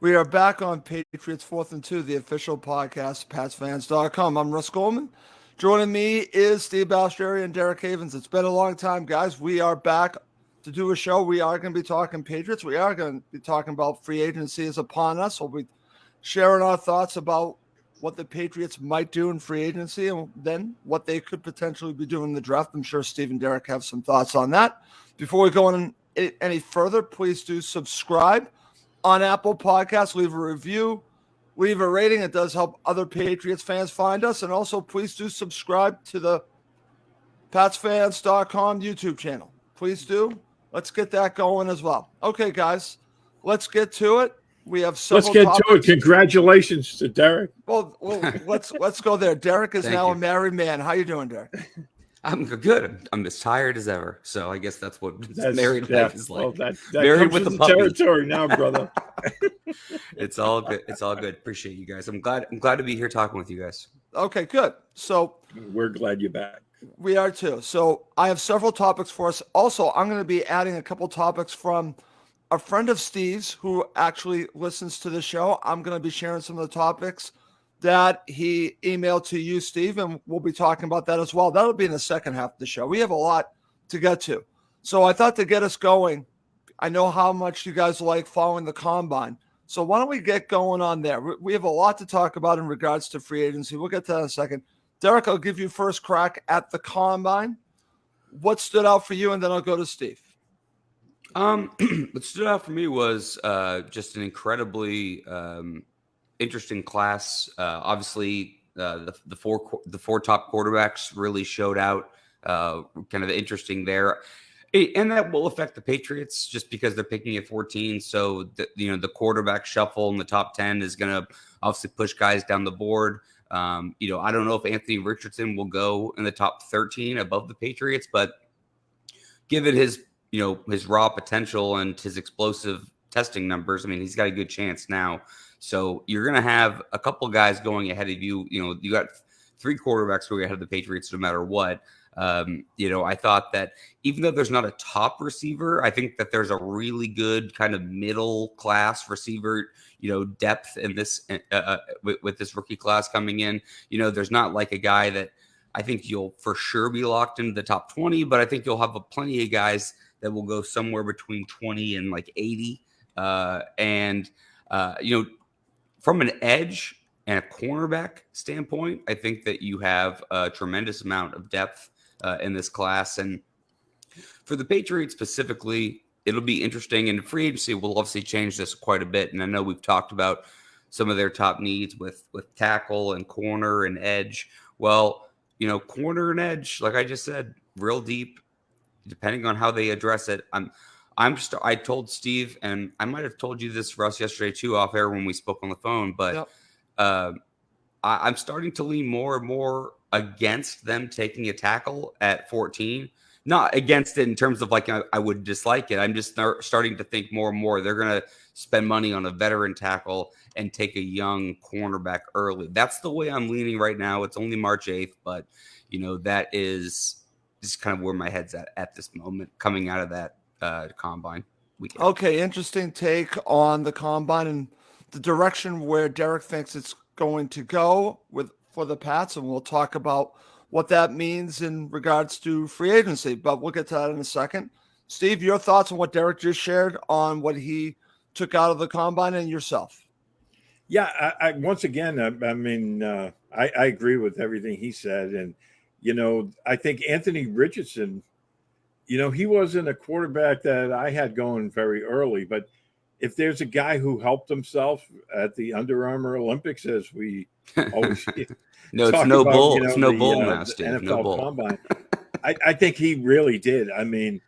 We are back on Patriots 4th and 2, the official podcast, PatsFans.com. I'm Russ Goldman. Joining me is Steve Balestrieri and Derek Havens. It's been a long time, guys. We are back to do a show. We are going to be talking Patriots. We are going to be talking about free agency is upon us. We'll be sharing our thoughts about what the Patriots might do in free agency and then what they could potentially be doing in the draft. I'm sure Steve and Derek have some thoughts on that. Before we go on any further, please do subscribe on Apple Podcasts, leave a review, leave a rating. It does help other Patriots fans find us. And also, please do subscribe to the PatsFans.com YouTube channel. Please do. Let's get that going as well. Okay, guys, let's get to it. We have several Let's get to it. Congratulations to Derek. Well, let's go there. Derek is now a married man. How you doing, Derek? I'm good. I'm as tired as ever. So I guess that's what married life is like. Well, that married with the puppy. territory now, brother. It's all good. It's all good. Appreciate you guys. I'm glad to be here talking with you guys. Okay, good. So we're glad you're back. We are too. So I have several topics for us. Also, I'm going to be adding a couple topics from a friend of Steve's who actually listens to the show. I'm going to be sharing some of the topics that he emailed to you, Steve, and we'll be talking about that as well. That'll be in the second half of the show. We have a lot to get to. So I thought to get us going, I know how much you guys like following the combine. So why don't we get going on there? We have a lot to talk about in regards to free agency. We'll get to that in a second. Derek, I'll give you first crack at the combine. What stood out for you? And then I'll go to Steve. What stood out for me was just an incredibly interesting class. Obviously, the four top quarterbacks really showed out. Kind of interesting there, and that will affect the Patriots just because they're picking at 14. So the quarterback shuffle in the top 10 is going to obviously push guys down the board. I don't know if Anthony Richardson will go in the top 13 above the Patriots, but given his raw potential and his explosive testing numbers, I mean, he's got a good chance now. So you're going to have a couple guys going ahead of you. You got three quarterbacks going ahead of the Patriots no matter what. I thought that even though there's not a top receiver, I think that there's a really good kind of middle class receiver, depth in this with this rookie class coming in. There's not like a guy that I think you'll for sure be locked into the top 20, but I think you'll have plenty of guys that will go somewhere between 20 and like 80. From an edge and a cornerback standpoint, I think that you have a tremendous amount of depth in this class. And for the Patriots specifically, it'll be interesting. And free agency will obviously change this quite a bit. And I know we've talked about some of their top needs with tackle and corner and edge. Well, corner and edge, like I just said, real deep, depending on how they address it. I told Steve, and I might have told you this, Russ, yesterday too, off air when we spoke on the phone, but yep. I'm starting to lean more and more against them taking a tackle at 14. Not against it in terms of like I would dislike it. I'm just starting to think more and more they're going to spend money on a veteran tackle and take a young cornerback early. That's the way I'm leaning right now. It's only March 8th, but that is just kind of where my head's at this moment coming out of that combine weekend. Okay, interesting take on the combine and the direction where Derek thinks it's going to go for the Pats, and we'll talk about what that means in regards to free agency, but we'll get to that in a second. Steve, your thoughts on what Derek just shared on what he took out of the combine and yourself? Yeah, I once again, I agree with everything he said, and I think Anthony Richardson, he wasn't a quarterback that I had going very early, but if there's a guy who helped himself at the Under Armour Olympics, as we always no, it's no about, bull. It's no bull now, Steve. NFL no bull. Combine. I think he really did. I mean,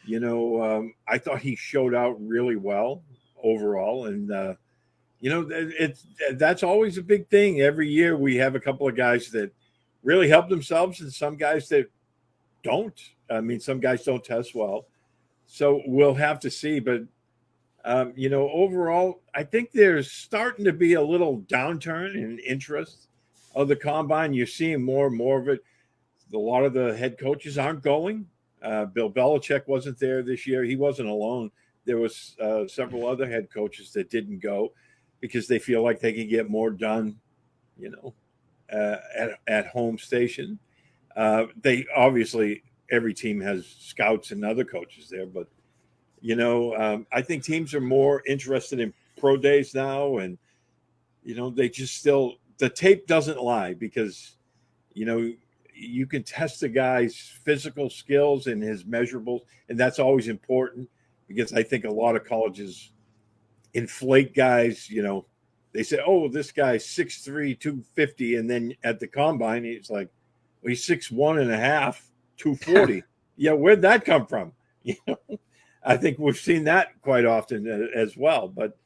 I thought he showed out really well overall, and that's always a big thing. Every year we have a couple of guys that really help themselves, and some guys that don't. I mean, some guys don't test well, so we'll have to see. But overall, I think there's starting to be a little downturn in interest of the combine. You're seeing more and more of it. A lot of the head coaches aren't going. Bill Belichick wasn't there this year. He wasn't alone. There was several other head coaches that didn't go. because they feel like they can get more done, at home station. They obviously, every team has scouts and other coaches there, but I think teams are more interested in pro days now, and they just still, the tape doesn't lie, because you can test the guy's physical skills and his measurables, and that's always important, because I think a lot of colleges inflate guys. They say, oh, this guy's 6'3", 250, and then at the combine he's like, well, he's 6'1.5", 240. Yeah, where'd that come from? I think we've seen that quite often as well. But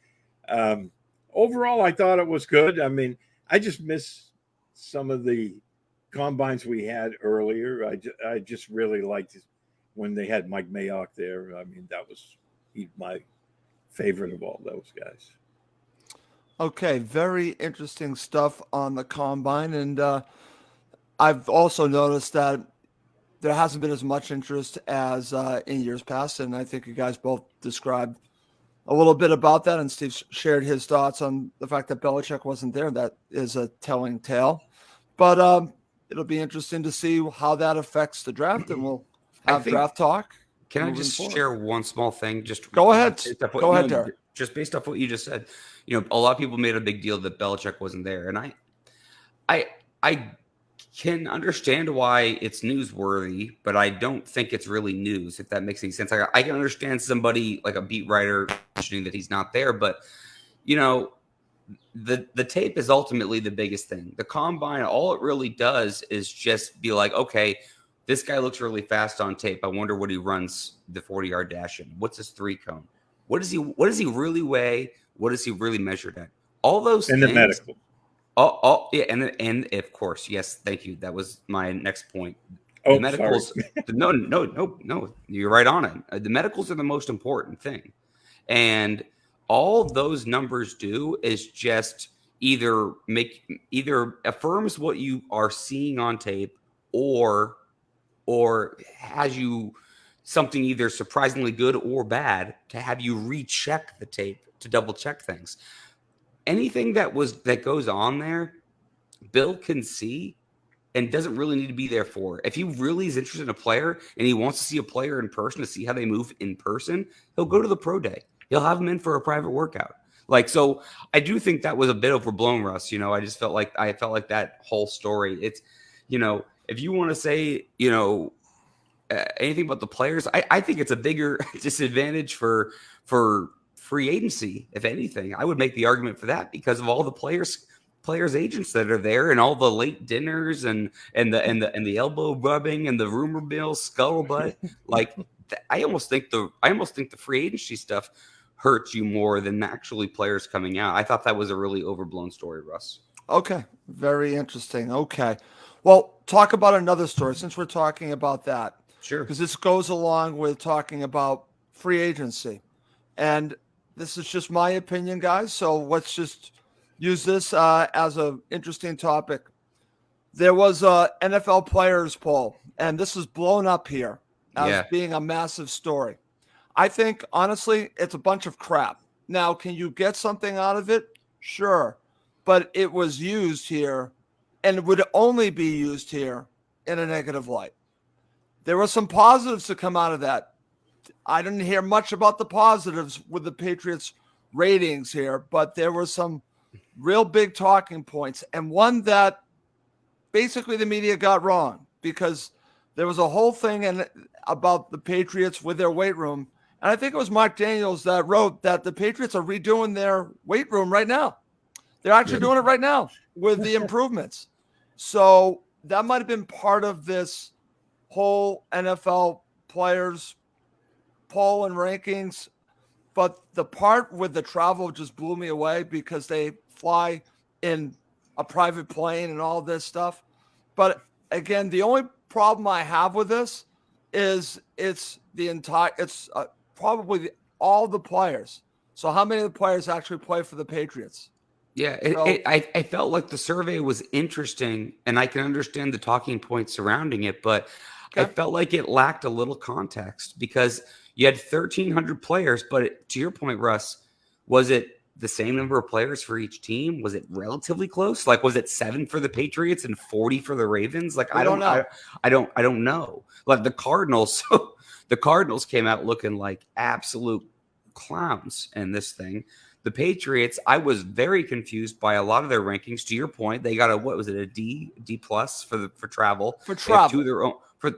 overall, I thought it was good. I mean, I just miss some of the combines we had earlier. I just really liked it when they had Mike Mayock there. I mean, he's my favorite of all those guys. Okay, very interesting stuff on the combine. And I've also noticed that there hasn't been as much interest as in years past. And I think you guys both described a little bit about that. And Steve shared his thoughts on the fact that Belichick wasn't there. That is a telling tale. But it'll be interesting to see how that affects the draft. And we'll have draft talk. Can I just share one small thing? Just go ahead. Go ahead, Derek. Just based off what you just said, a lot of people made a big deal that Belichick wasn't there, and I can understand why it's newsworthy, but I don't think it's really news, if that makes any sense. I can understand somebody like a beat writer mentioning that he's not there, but the tape is ultimately the biggest thing. The combine, all it really does is just be like, okay, this guy looks really fast on tape. I wonder what he runs the 40-yard dash in. What's his 3-cone? What does he really weigh? What is he really measured at? All those and things. The medical. Yeah, and of course, yes, thank you. That was my next point. Oh, the medicals. No, you're right on it. The medicals are the most important thing, and all those numbers do is just either affirms what you are seeing on tape, or has you something either surprisingly good or bad to have you recheck the tape to double check things. Anything that goes on there, Bill can see and doesn't really need to be there for. If he really is interested in a player and he wants to see a player in person to see how they move in person, he'll go to the pro day. He'll have him in for a private workout. So I do think that was a bit overblown, Russ. I just felt like that whole story. It's, if you want to say, anything about the players, I think it's a bigger disadvantage for free agency. If anything, I would make the argument for that because of all the players agents that are there and all the late dinners and the elbow rubbing and the rumor mill scuttlebutt. I almost think the free agency stuff hurts you more than actually players coming out. I thought that was a really overblown story, Russ. Okay, very interesting. Okay, well, talk about another story since we're talking about that. Sure. Because this goes along with talking about free agency. And this is just my opinion, guys. So let's just use this as an interesting topic. There was a NFL players poll, and this is blown up here as being a massive story. I think, honestly, it's a bunch of crap. Now, can you get something out of it? Sure. But it was used here, and it would only be used here in a negative light. There were some positives to come out of that. I didn't hear much about the positives with the Patriots ratings here, but there were some real big talking points, and one that basically the media got wrong because there was a whole thing about the Patriots with their weight room. And I think it was Mark Daniels that wrote that the Patriots are redoing their weight room right now. They're actually doing it right now with the improvements. So that might have been part of this whole NFL players poll and rankings. But the part with the travel just blew me away because they fly in a private plane and all this stuff. But again, the only problem I have with this is it's probably all the players. So how many of the players actually play for the Patriots? Yeah, I felt like the survey was interesting, and I can understand the talking points surrounding it, but I felt like it lacked a little context because you had 1,300 players. But to your point, Russ, was it the same number of players for each team? Was it relatively close? Like, was it 7 for the Patriots and 40 for the Ravens? Like, I don't know. I don't know. Like the Cardinals, the Cardinals came out looking like absolute clowns in this thing. The Patriots, I was very confused by a lot of their rankings. To your point, they got a D plus for travel. For travel,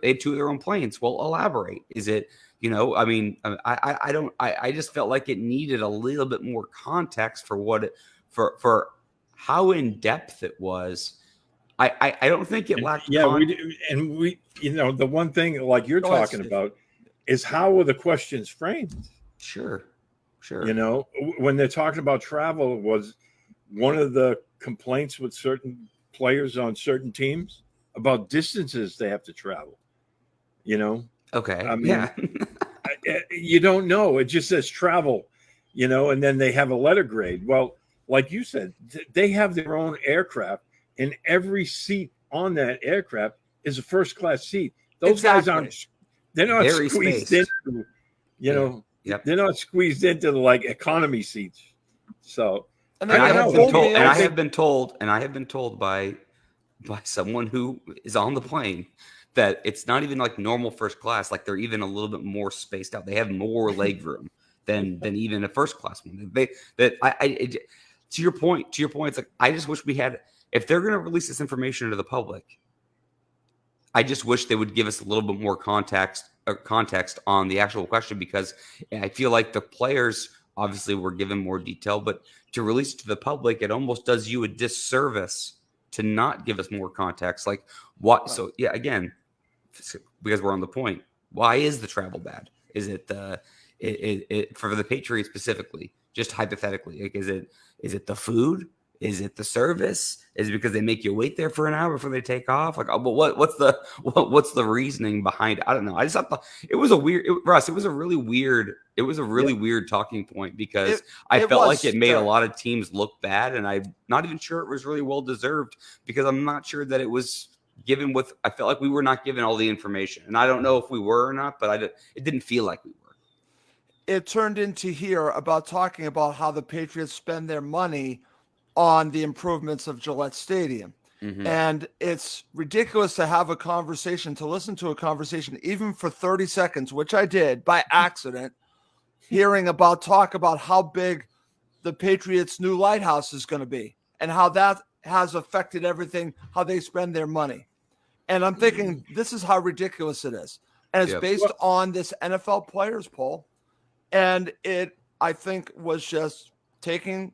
they have 2 of their own planes. Well, elaborate. Is it? I mean, I just felt like it needed a little bit more context for how in depth it was. I don't think it lacked. We the one thing like you're talking about is how were the questions framed? Sure. When they're talking about travel, was one of the complaints with certain players on certain teams about distances they have to travel. Okay. I mean, you don't know. It just says travel, and then they have a letter grade. Well, like you said, they have their own aircraft, and every seat on that aircraft is a first class seat. Those guys they're not very squeezed spaced. into, Yep. They're not squeezed into the economy seats. So, I have been told by someone who is on the plane that it's not even like normal first class. Like they're even a little bit more spaced out. They have more leg room than even a first class one. To your point, it's like, I just wish we had, if they're going to release this information to the public, I just wish they would give us a little bit more context on the actual question, because I feel like the players obviously were given more detail, but to release it to the public, it almost does you a disservice to not give us more context. Like what? Right. So yeah, again, because we're on the point, why is the travel bad? Is it for the Patriots specifically? Just hypothetically, like, is it the food? Is it the service? Is it because they make you wait there for an hour before they take off? Like, what's the reasoning behind it? I don't know. I just thought it was a weird, Russ. It was a really weird weird talking point, because I felt like it made a lot of teams look bad, and I'm not even sure it was really well deserved, because I'm not sure that it was given with. I felt like we were not given all the information, and I don't know if we were or not, but it didn't feel like we were. It turned into here about talking about how the Patriots spend their money on the improvements of Gillette Stadium. Mm-hmm. And it's ridiculous to have to listen to a conversation, even for 30 seconds, which I did by accident, talk about how big the Patriots' new lighthouse is going to be and how that has affected everything, how they spend their money. And I'm thinking, this is how ridiculous it is. And it's based on this NFL players poll. And it, I think, was just taking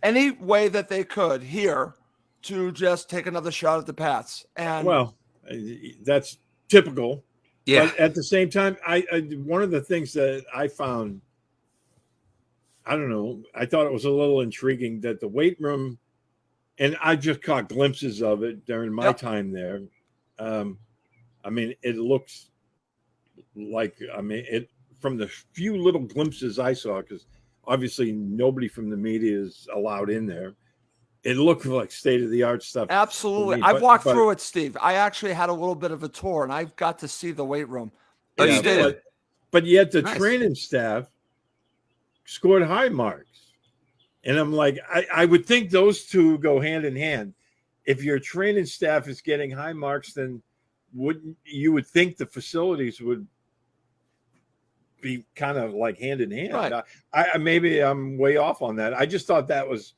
any way that they could here to just take another shot at the Pats. And that's typical. Yeah. But at the same time, I one of the things that I found, I don't know, I thought it was a little intriguing that the weight room, and I just caught glimpses of it during my time there. I mean, it looks like, from the few little glimpses I saw, because obviously nobody from the media is allowed in there, it looked like state-of-the-art stuff. Absolutely. I've walked through it, Steve. I actually had a little bit of a tour, and I got to see the weight room. Oh, you did? But yet the training staff scored high marks. And I'm like, I would think those two go hand in hand. If your training staff is getting high marks, then you would think the facilities would be kind of like hand in hand. Right. I maybe I'm way off on that. I just thought that was,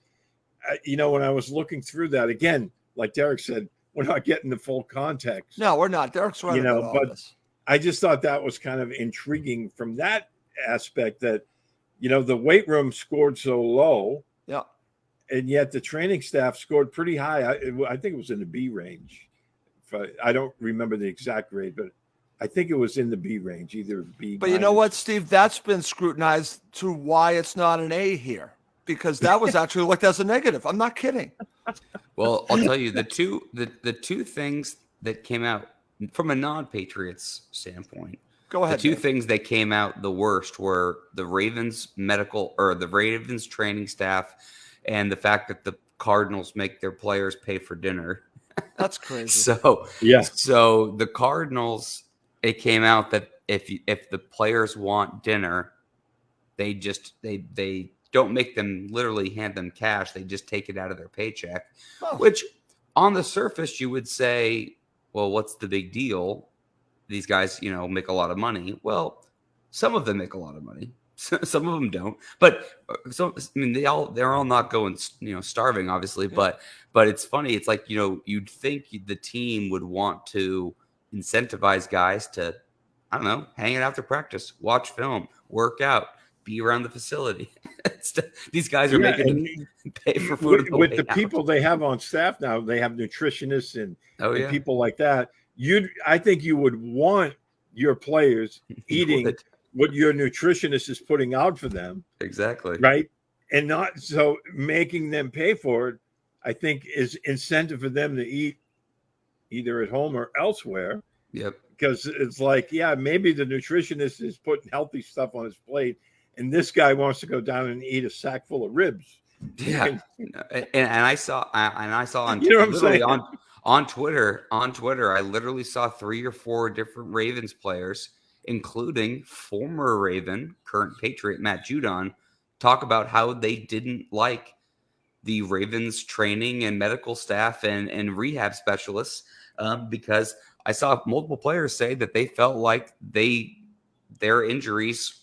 when I was looking through that, again, like Derek said, we're not getting the full context. No, we're not. Derek's right about all this. I just thought that was kind of intriguing from that aspect, that, the weight room scored so low. Yeah. And yet the training staff scored pretty high. I think it was in the B range. I don't remember the exact grade, but I think it was in the B range, either B. But you know what, Steve? That's been scrutinized to why it's not an A here, because that was actually looked as a negative. I'm not kidding. Well, I'll tell you the two things that came out from a non-Patriots standpoint. Go ahead. The two things that came out the worst were the Ravens training staff, and the fact that the Cardinals make their players pay for dinner. That's crazy. So the Cardinals, it came out that if the players want dinner, they don't make them literally hand them cash. They just take it out of their paycheck, Oh. which on the surface you would say, well, what's the big deal? These guys, make a lot of money. Well, some of them make a lot of money. Some of them don't. But they're all not going, starving, obviously. But it's funny. It's like, you'd think the team would want to incentivize guys to, I don't know, hang it after practice, watch film, work out, be around the facility. These guys are making them pay for food with the people they have on staff now. They have nutritionists and people like that. I think you would want your players eating what your nutritionist is putting out for them. Exactly. Right. And not so making them pay for it, I think, is incentive for them to eat either at home or elsewhere. Yep. Because it's like, maybe the nutritionist is putting healthy stuff on his plate, and this guy wants to go down and eat a sack full of ribs. Yeah. and I saw on, you know what I'm saying? on Twitter, I literally saw 3 or 4 different Ravens players, including former Raven, current Patriot Matt Judon, talk about how they didn't like the Ravens training and medical staff and rehab specialists, because I saw multiple players say that they felt like their injuries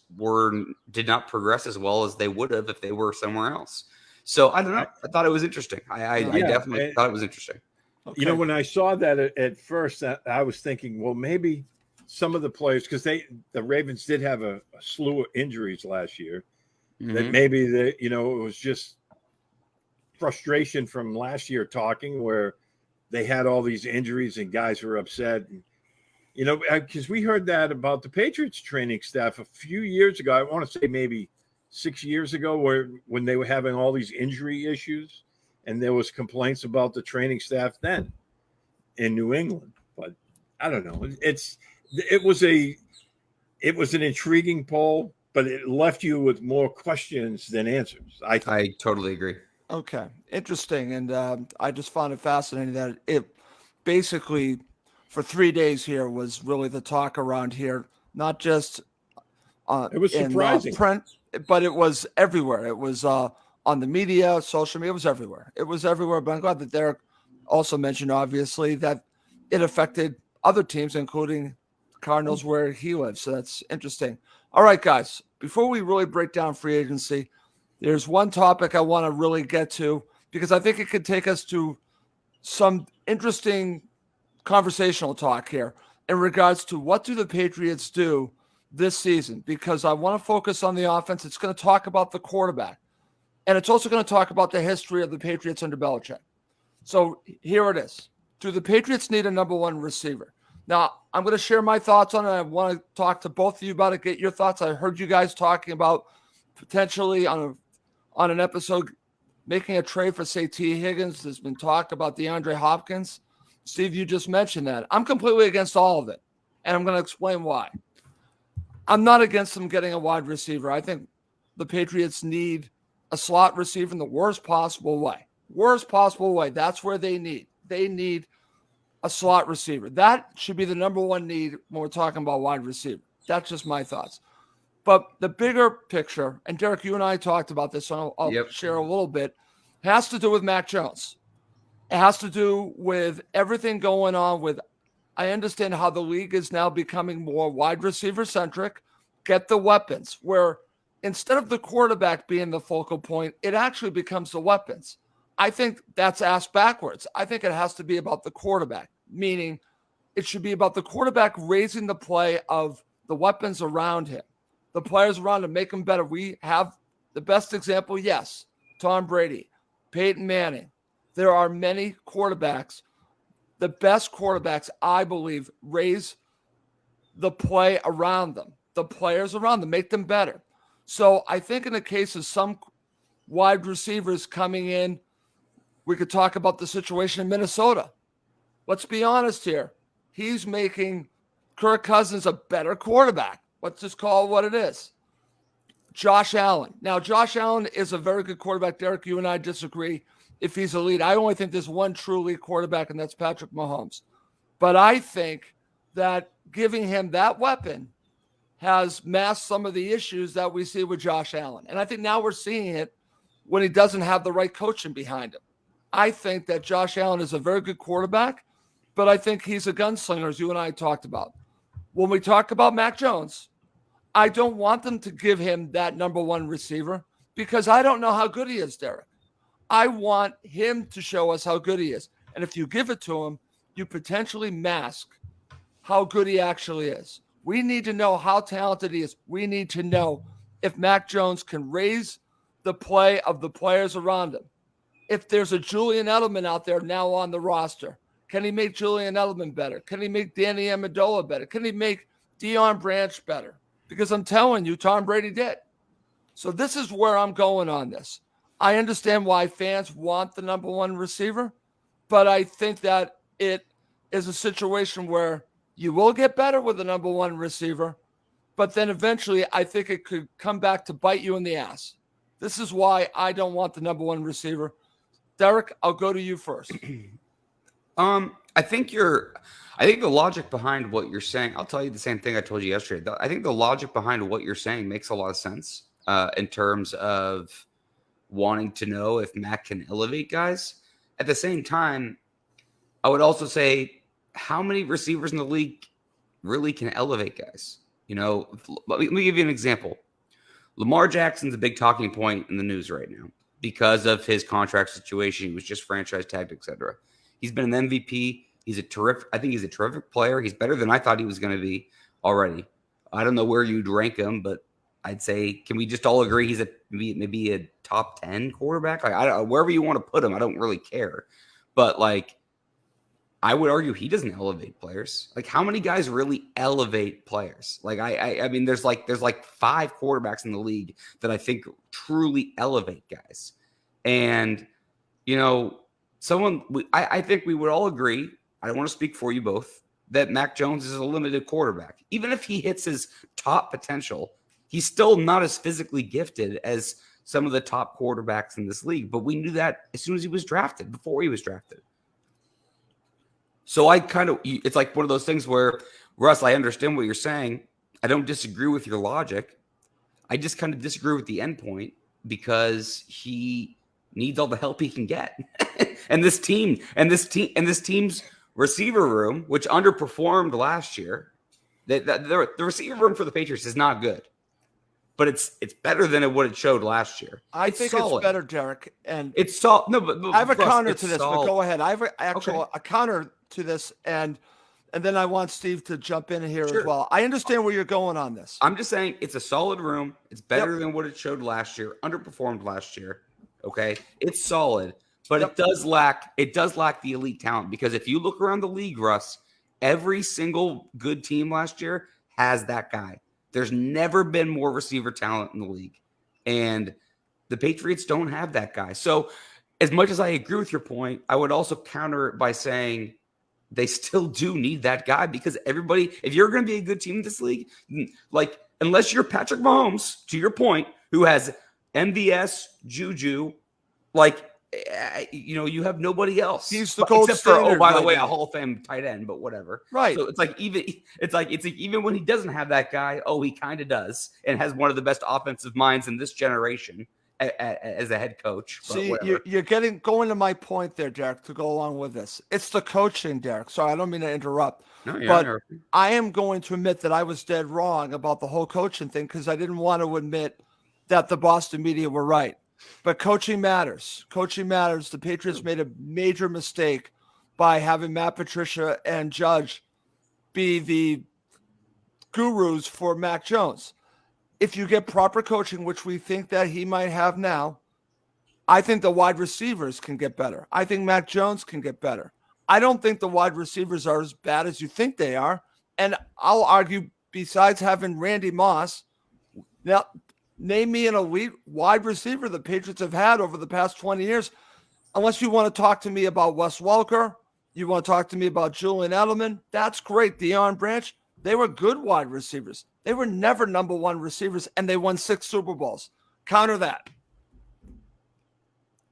did not progress as well as they would have if they were somewhere else. So I don't know. I thought it was interesting. I definitely thought it was interesting. Okay. When I saw that at first, I was thinking, well, maybe some of the players, because the Ravens did have a slew of injuries last year, that maybe it was just frustration from last year talking where they had all these injuries and guys were upset. And, because we heard that about the Patriots training staff a few years ago. I want to say maybe 6 years ago, when they were having all these injury issues, and there was complaints about the training staff then in New England. But I don't know. It was an intriguing poll, but it left you with more questions than answers. I totally agree. Okay, interesting. And I just found it fascinating that it basically for 3 days here was really the talk around here, not just it was surprising. In print, but it was everywhere. It was on the media, social media. It was everywhere. It was everywhere. But I'm glad that Derek also mentioned, obviously, that it affected other teams, including Cardinals, where he lives. So that's interesting. All right, guys, before we really break down free agency, there's one topic I want to really get to, because I think it could take us to some interesting conversational talk here in regards to what do the Patriots do this season, because I want to focus on the offense. It's going to talk about the quarterback, and it's also going to talk about the history of the Patriots under Belichick. So here it is. Do the Patriots need a number one receiver? Now, I'm going to share my thoughts on it. I want to talk to both of you about it, get your thoughts. I heard you guys talking about potentially on an episode making a trade for, say, T. Higgins. There's been talk about DeAndre Hopkins. Steve, you just mentioned that. I'm completely against all of it, and I'm going to explain why. I'm not against them getting a wide receiver. I think the Patriots need a slot receiver in the worst possible way. Worst possible way. That's where they need. They need a slot receiver. That should be the number one need when we're talking about wide receiver. That's just my thoughts. But the bigger picture, and Derek, you and I talked about this, so I'll share a little bit, has to do with Mac Jones. It has to do with everything going on with, I understand how the league is now becoming more wide receiver centric. Get the weapons, where instead of the quarterback being the focal point, it actually becomes the weapons. I think that's asked backwards. I think it has to be about the quarterback, meaning it should be about the quarterback raising the play of the weapons around him, the players around him, make him better. We have the best example, yes, Tom Brady, Peyton Manning. There are many quarterbacks. The best quarterbacks, I believe, raise the play around them, the players around them, make them better. So I think in the case of some wide receivers coming in, we could talk about the situation in Minnesota. Let's be honest here. He's making Kirk Cousins a better quarterback. Let's just call it what it is. Josh Allen. Now, Josh Allen is a very good quarterback. Derek, you and I disagree if he's elite. I only think there's one true elite quarterback, and that's Patrick Mahomes. But I think that giving him that weapon has masked some of the issues that we see with Josh Allen. And I think now we're seeing it when he doesn't have the right coaching behind him. I think that Josh Allen is a very good quarterback, but I think he's a gunslinger, as you and I talked about. When we talk about Mac Jones, I don't want them to give him that number one receiver because I don't know how good he is, Derek. I want him to show us how good he is. And if you give it to him, you potentially mask how good he actually is. We need to know how talented he is. We need to know if Mac Jones can raise the play of the players around him. If there's a Julian Edelman out there now on the roster, can he make Julian Edelman better? Can he make Danny Amendola better? Can he make Deion Branch better? Because I'm telling you, Tom Brady did. So this is where I'm going on this. I understand why fans want the number one receiver, but I think that it is a situation where you will get better with the number one receiver, but then eventually I think it could come back to bite you in the ass. This is why I don't want the number one receiver. Derek, I'll go to you first. I think the logic behind what you're saying, I'll tell you the same thing I told you yesterday. I think the logic behind what you're saying makes a lot of sense in terms of wanting to know if Mac can elevate guys. At the same time, I would also say how many receivers in the league really can elevate guys? Let me give you an example. Lamar Jackson's a big talking point in the news right now because of his contract situation. He was just franchise tagged, etc. He's been an MVP. I think he's a terrific player. He's better than I thought he was going to be already. I don't know where you'd rank him, but I'd say, can we just all agree he's maybe a top 10 quarterback? Like, wherever you want to put him, I don't really care. But I would argue he doesn't elevate players. Like, how many guys really elevate players? Like, I mean, there's like 5 quarterbacks in the league that I think truly elevate guys. And, I think we would all agree, I don't want to speak for you both, that Mac Jones is a limited quarterback. Even if he hits his top potential, he's still not as physically gifted as some of the top quarterbacks in this league. But we knew that as soon as he was drafted, before he was drafted. So it's like one of those things where, Russ, I understand what you're saying. I don't disagree with your logic. I just kind of disagree with the end point because he needs all the help he can get. and this team's receiver room, which underperformed last year, the receiver room for the Patriots is not good. But it's better than what it showed last year. I think it's better, Derek. And it's solid. No, but I have a counter to this, but go ahead. I have a counter to this, and then I want Steve to jump in here as well. I understand where you're going on this. I'm just saying it's a solid room. It's better than what it showed last year. Underperformed last year. Okay, it's solid, but it does lack the elite talent because if you look around the league, Russ, every single good team last year has that guy. There's never been more receiver talent in the league. And the Patriots don't have that guy. So as much as I agree with your point, I would also counter it by saying they still do need that guy because everybody, if you're going to be a good team in this league, like unless you're Patrick Mahomes, to your point, who has MVS, Juju, you have nobody else. He's the gold standard. By the way, a Hall of Fame tight end, but whatever. Right. So it's like even when he doesn't have that guy, he kind of does, and has one of the best offensive minds in this generation as a head coach. See, you're going to my point there, Derek. To go along with this, it's the coaching, Derek. Sorry, I don't mean to interrupt. No, but I am going to admit that I was dead wrong about the whole coaching thing because I didn't want to admit that the Boston media were right. But coaching matters. Coaching matters. The Patriots made a major mistake by having Matt Patricia and Judge be the gurus for Mac Jones. If you get proper coaching, which we think that he might have now, I think the wide receivers can get better. I think Mac Jones can get better. I don't think the wide receivers are as bad as you think they are. And I'll argue, besides having Randy Moss, now, name me an elite wide receiver the Patriots have had over the past 20 years. Unless you want to talk to me about Wes Welker, you want to talk to me about Julian Edelman, that's great. Deion Branch, they were good wide receivers. They were never number one receivers, and they won 6 Super Bowls. Counter that.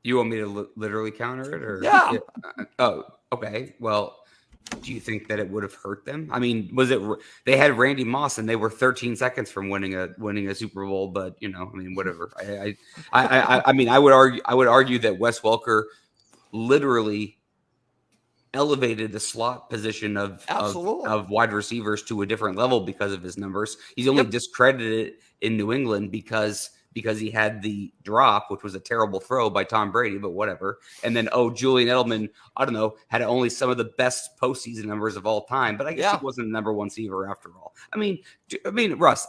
You want me to literally counter it? Or yeah. Oh, okay. Well, Do you think that it would have hurt them? I mean, was it they had Randy Moss and they were 13 seconds from winning a Super Bowl? But I mean, whatever. I mean, I would argue that Wes Welker literally elevated the slot position of wide receivers to a different level because of his numbers. He's only discredited in New England because he had the drop, which was a terrible throw by Tom Brady, but whatever. And then, Julian Edelman, I don't know, had only some of the best postseason numbers of all time, but I guess he wasn't the number one receiver after all. I mean, Russ,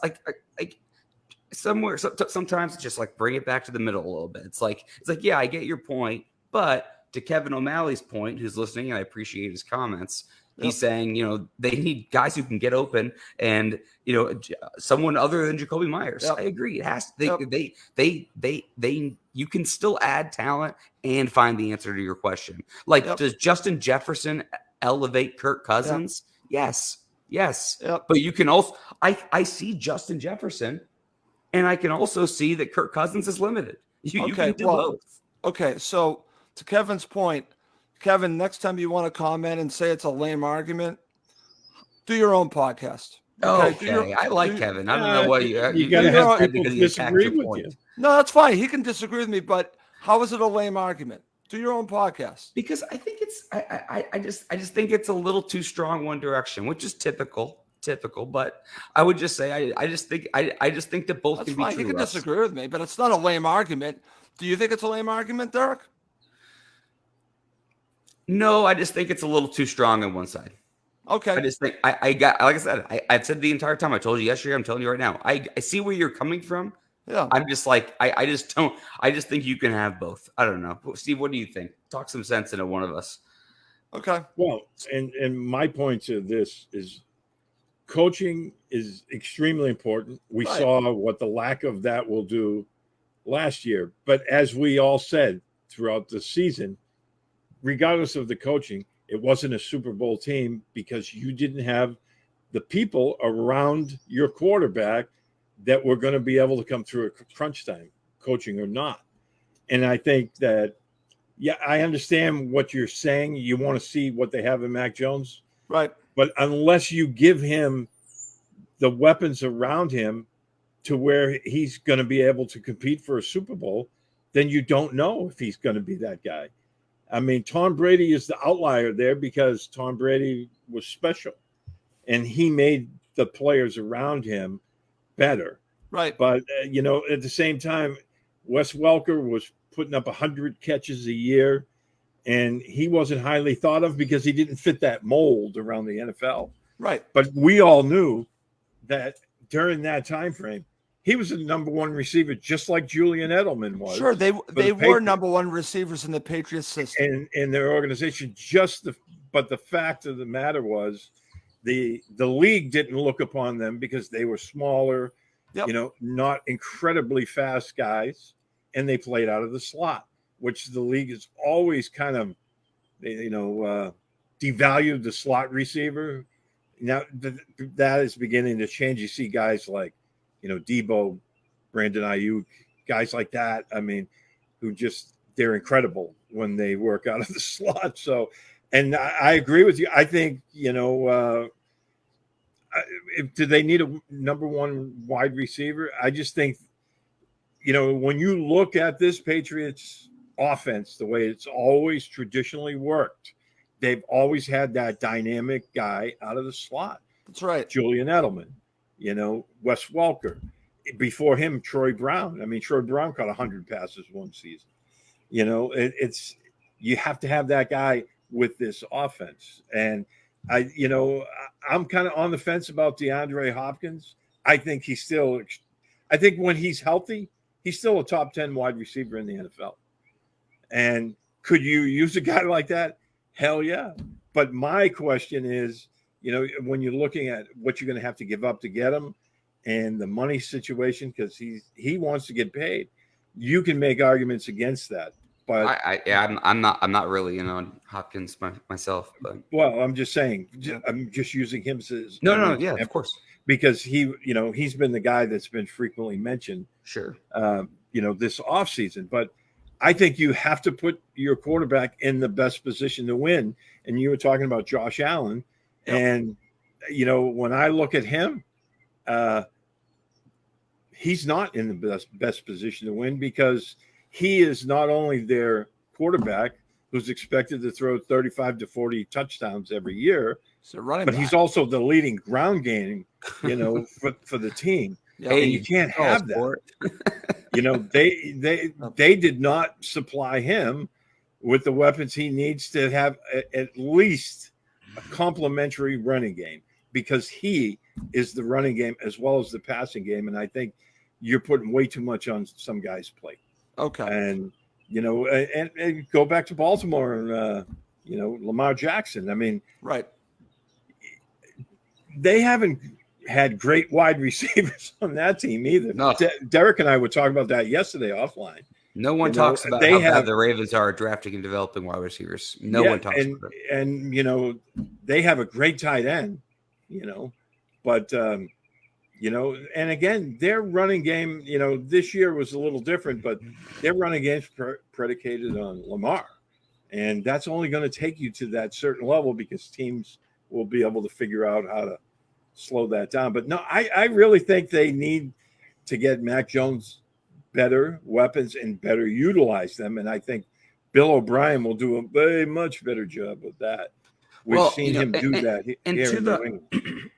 sometimes it's just like bring it back to the middle a little bit. It's like, yeah, I get your point, but to Kevin O'Malley's point, who's listening, and I appreciate his comments, he's saying, they need guys who can get open and, someone other than Jakobi Meyers. I agree. It has you can still add talent and find the answer to your question. Does Justin Jefferson elevate Kirk Cousins? Yes. But you can also, I see Justin Jefferson and I can also see that Kirk Cousins is limited. You can do both. Okay. So to Kevin's point, Kevin, next time you want to comment and say it's a lame argument, do your own podcast. Okay. I like Kevin. I don't know what you got to have people disagree with you. No, that's fine. He can disagree with me, but how is it a lame argument? Do your own podcast. Because I think it's I just think it's a little too strong one direction, which is typical. But I would just say I just think that both can be true. You can disagree with me, but it's not a lame argument. Do you think it's a lame argument, Derek? No, I just think it's a little too strong on one side. Okay. I just think like I said, I've said the entire time. I told you yesterday. I'm telling you right now. I see where you're coming from. Yeah. I'm just like I just think you can have both. I don't know, Steve. What do you think? Talk some sense into one of us. Okay. Well, and my point to this is, coaching is extremely important. We saw what the lack of that will do last year, but as we all said throughout the season, regardless of the coaching, it wasn't a Super Bowl team because you didn't have the people around your quarterback that were going to be able to come through a crunch time, coaching or not. And I think that, I understand what you're saying. You want to see what they have in Mac Jones. Right. But unless you give him the weapons around him to where he's going to be able to compete for a Super Bowl, then you don't know if he's going to be that guy. I mean, Tom Brady is the outlier there because Tom Brady was special and he made the players around him better. Right. But, at the same time, Wes Welker was putting up 100 catches a year and he wasn't highly thought of because he didn't fit that mold around the NFL. Right. But we all knew that during that time frame, he was the number one receiver, just like Julian Edelman was. Sure, they were number one receivers in the Patriots system and in their organization. But the fact of the matter was, the league didn't look upon them because they were smaller, not incredibly fast guys, and they played out of the slot, which the league has always kind of, devalued the slot receiver. Now that is beginning to change. You see guys like, Debo, Brandon Ayuk, guys like that. I mean, they're incredible when they work out of the slot. So, and I agree with you. I think, do they need a number one wide receiver? I just think, when you look at this Patriots offense, the way it's always traditionally worked, they've always had that dynamic guy out of the slot. That's right. Julian Edelman. Wes Welker. Before him, Troy Brown. I mean, Troy Brown caught 100 passes one season. It's you have to have that guy with this offense. And I'm kind of on the fence about DeAndre Hopkins. I think when he's healthy, he's still a top 10 wide receiver in the NFL. And could you use a guy like that? Hell yeah. But my question is, when you're looking at what you're going to have to give up to get him and the money situation, because he wants to get paid, you can make arguments against that. But I'm not really on Hopkins myself. But I'm just saying, I'm just using him as of course, because he's been the guy that's been frequently mentioned. Sure. This offseason, but I think you have to put your quarterback in the best position to win. And you were talking about Josh Allen. Yep. And, when I look at him, he's not in the best position to win because he is not only their quarterback who's expected to throw 35 to 40 touchdowns every year, but he's also the leading ground game, for the team. Yep. And you can't have that. They did not supply him with the weapons he needs to have at least a complementary running game, because he is the running game as well as the passing game. And I think you're putting way too much on some guys' plate. Okay. And, and go back to Baltimore and, Lamar Jackson. I mean, right. They haven't had great wide receivers on that team either. No. Derek and I were talking about that yesterday offline. No one talks about how bad the Ravens are at drafting and developing wide receivers. No one talks about it. And, they have a great tight end, but, and again, their running game, this year was a little different, but their running game's predicated on Lamar. And that's only going to take you to that certain level because teams will be able to figure out how to slow that down. But no, I really think they need to get Mac Jones better weapons and better utilize them. And I think Bill O'Brien will do a very much better job with that. We've seen him do that here in New England.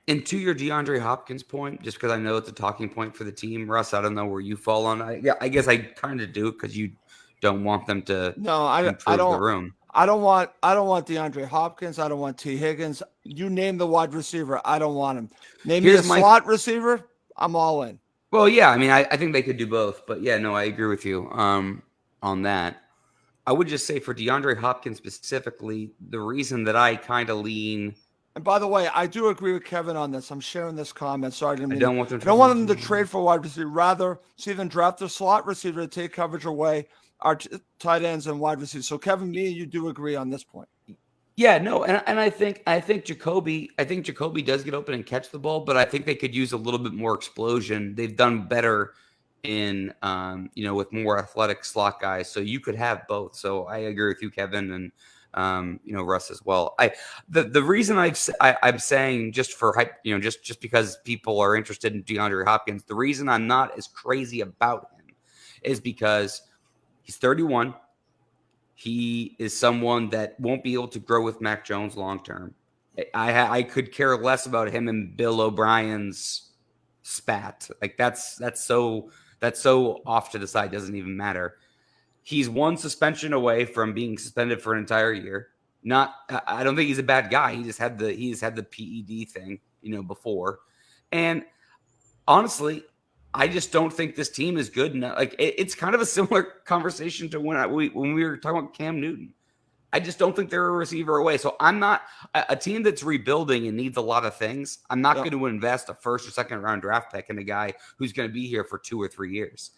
And to your DeAndre Hopkins point, just because I know it's a talking point for the team, Russ, I don't know where you fall on. I guess I kind of do because you don't want them to improve the room. I don't want DeAndre Hopkins. I don't want T. Higgins. You name the wide receiver, I don't want him. Name me a slot receiver, I'm all in. Well, yeah, I mean, I think they could do both, but yeah, no, I agree with you on that. I would just say for DeAndre Hopkins specifically, the reason that I kind of lean. And by the way, I do agree with Kevin on this. I'm sharing this comment. Sorry, I don't want them to trade for wide receiver. Rather, see them draft a slot receiver to take coverage away our tight ends and wide receivers. So, Kevin, me and you do agree on this point. Yeah, no, and I think Jakobi does get open and catch the ball, but I think they could use a little bit more explosion. They've done better in with more athletic slot guys, so you could have both. So I agree with you, Kevin, and Russ as well. The reason I'm saying just for hype, just because people are interested in DeAndre Hopkins, the reason I'm not as crazy about him is because he's 31. He is someone that won't be able to grow with Mac Jones long term. I could care less about him and Bill O'Brien's spat. Like that's so off to the side, doesn't even matter. He's one suspension away from being suspended for an entire year. I don't think he's a bad guy. He's had the PED thing, before. And honestly, I just don't think this team is good enough. Like it's kind of a similar conversation to when we were talking about Cam Newton. I just don't think they're a receiver away. So I'm not a team that's rebuilding and needs a lot of things. I'm not going to invest a first or second round draft pick in a guy who's going to be here for 2 or 3 years.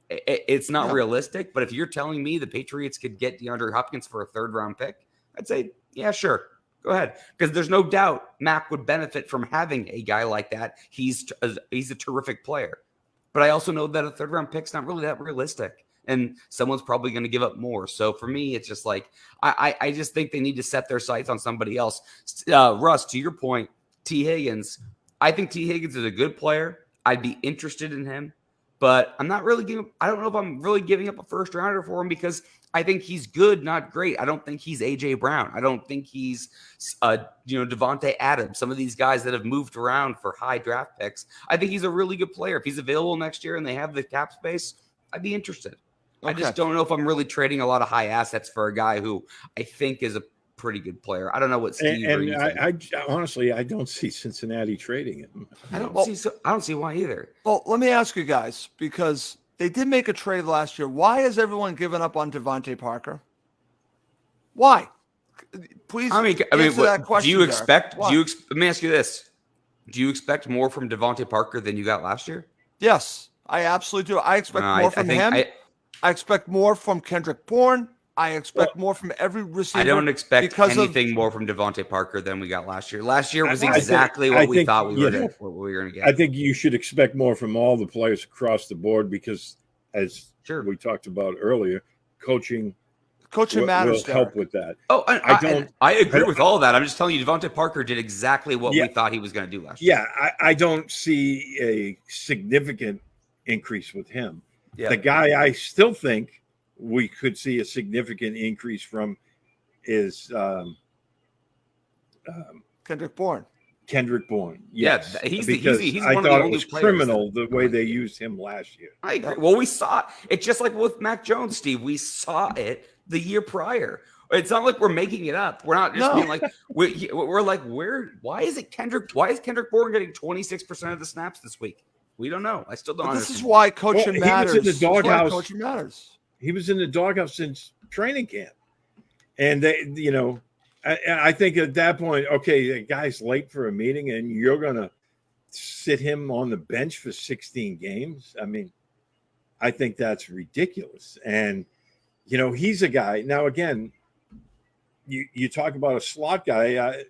It's not realistic. But if you're telling me the Patriots could get DeAndre Hopkins for a 3rd round pick, I'd say, yeah, sure. Go ahead. Because there's no doubt Mac would benefit from having a guy like that. He's a terrific player. But I also know that a 3rd round pick's not really that realistic. And someone's probably going to give up more. So for me, it's just like, I just think they need to set their sights on somebody else. Russ, to your point, T. Higgins, I think T. Higgins is a good player. I'd be interested in him. But I don't know if I'm really giving up a 1st rounder for him because I think he's good, not great. I don't think he's A.J. Brown. I don't think he's, Devontae Adams, some of these guys that have moved around for high draft picks. I think he's a really good player. If he's available next year and they have the cap space, I'd be interested. Okay. I just don't know if I'm really trading a lot of high assets for a guy who I think is a pretty good player. I don't know what Steve. And I honestly, I don't see Cincinnati trading him. I don't see why either. Well, let me ask you guys, because they did make a trade last year. Why has everyone given up on Devontae Parker? Why? Please answer that question. Do you expect? Let me ask you this: do you expect more from Devontae Parker than you got last year? Yes, I absolutely do. I expect more from him. I expect more from Kendrick Bourne. I expect more from every receiver. I don't expect anything more from Devontae Parker than we got last year. Last year was exactly what we thought we were going to get. I think you should expect more from all the players across the board because, as we talked about earlier, coaching Coaching will matters, help Derek. with that. Oh, I agree with all of that. I'm just telling you, Devontae Parker did exactly what we thought he was going to do last year. Yeah, I don't see a significant increase with him. Yeah. The guy I still think we could see a significant increase from is Kendrick Bourne. Kendrick Bourne. Yes, Yeah, he's I one of the thought it only was players criminal the way they used him last year. I agree. Well, we saw it just like with Mac Jones, Steve. We saw it the year prior. It's not like we're making it up. We're not just being like we're like why is Kendrick Bourne getting 26% of the snaps this week? We don't know. I still don't But understand. This is why coaching matters. He was in the doghouse. Coaching matters. He was in the doghouse since training camp, and they, I think at that point, okay, the guy's late for a meeting, and you're gonna sit him on the bench for 16 games. I mean, I think that's ridiculous. And he's a guy. Now, again, you talk about a slot guy.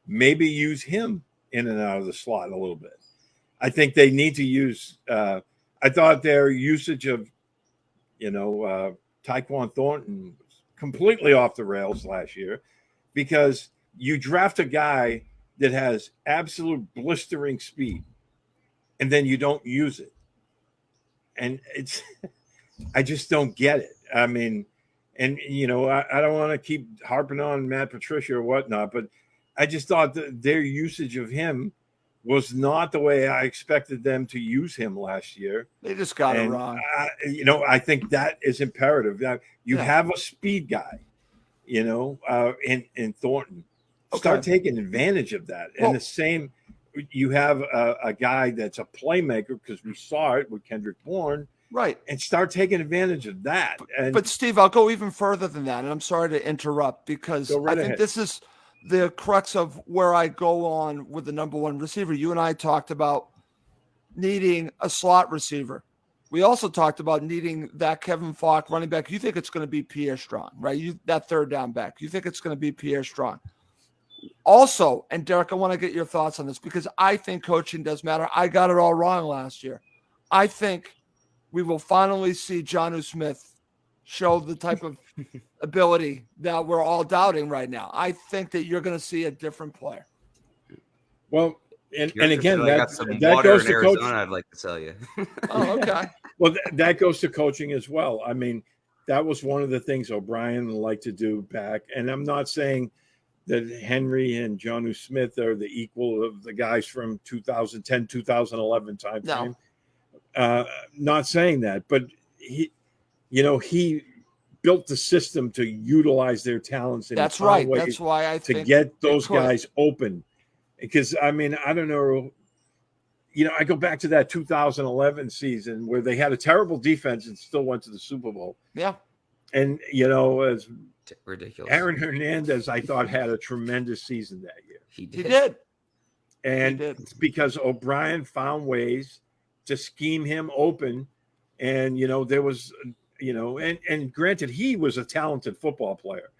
Maybe use him in and out of the slot a little bit. I think they need to use. I thought their usage of, Tyquan Thornton was completely off the rails last year, because you draft a guy that has absolute blistering speed, and then you don't use it, and I just don't get it. I mean, and I don't want to keep harping on Matt Patricia or whatnot, but I just thought that their usage of him was not the way I expected them to use him last year. They just got it wrong. I think that is imperative. Now, you have a speed guy, in Thornton. Start taking advantage of that. And the same, you have a guy that's a playmaker, because we saw it with Kendrick Bourne. Right. And start taking advantage of that. But Steve, I'll go even further than that. And I'm sorry to interrupt, because I think this is the crux of where I go on with the number one receiver. You and I talked about needing a slot receiver. We also talked about needing that Kevin Falk running back. You think it's going to be Pierre Strong, right? That third down back. You think it's going to be Pierre Strong. Also, and Derek, I want to get your thoughts on this, because I think coaching does matter. I got it all wrong last year. I think we will finally see Jonnu Smith show the type of ability that we're all doubting right now. I think that you're going to see a different player. Well, and again, that goes to coaching. I'd like to tell you. Oh, okay. Well, that goes to coaching as well. I mean, that was one of the things O'Brien liked to do back. And I'm not saying that Henry and Jonnu Smith are the equal of the guys from 2010, 2011 time frame. No. Not saying that, but he built the system to utilize their talents. That's right. That's why I think to get those guys open. Because, I mean, I don't know. I go back to that 2011 season where they had a terrible defense and still went to the Super Bowl. Yeah. And, as ridiculous. Aaron Hernandez, I thought, had a tremendous season that year. He did. And it's because O'Brien found ways to scheme him open. And, there was, and granted, he was a talented football player,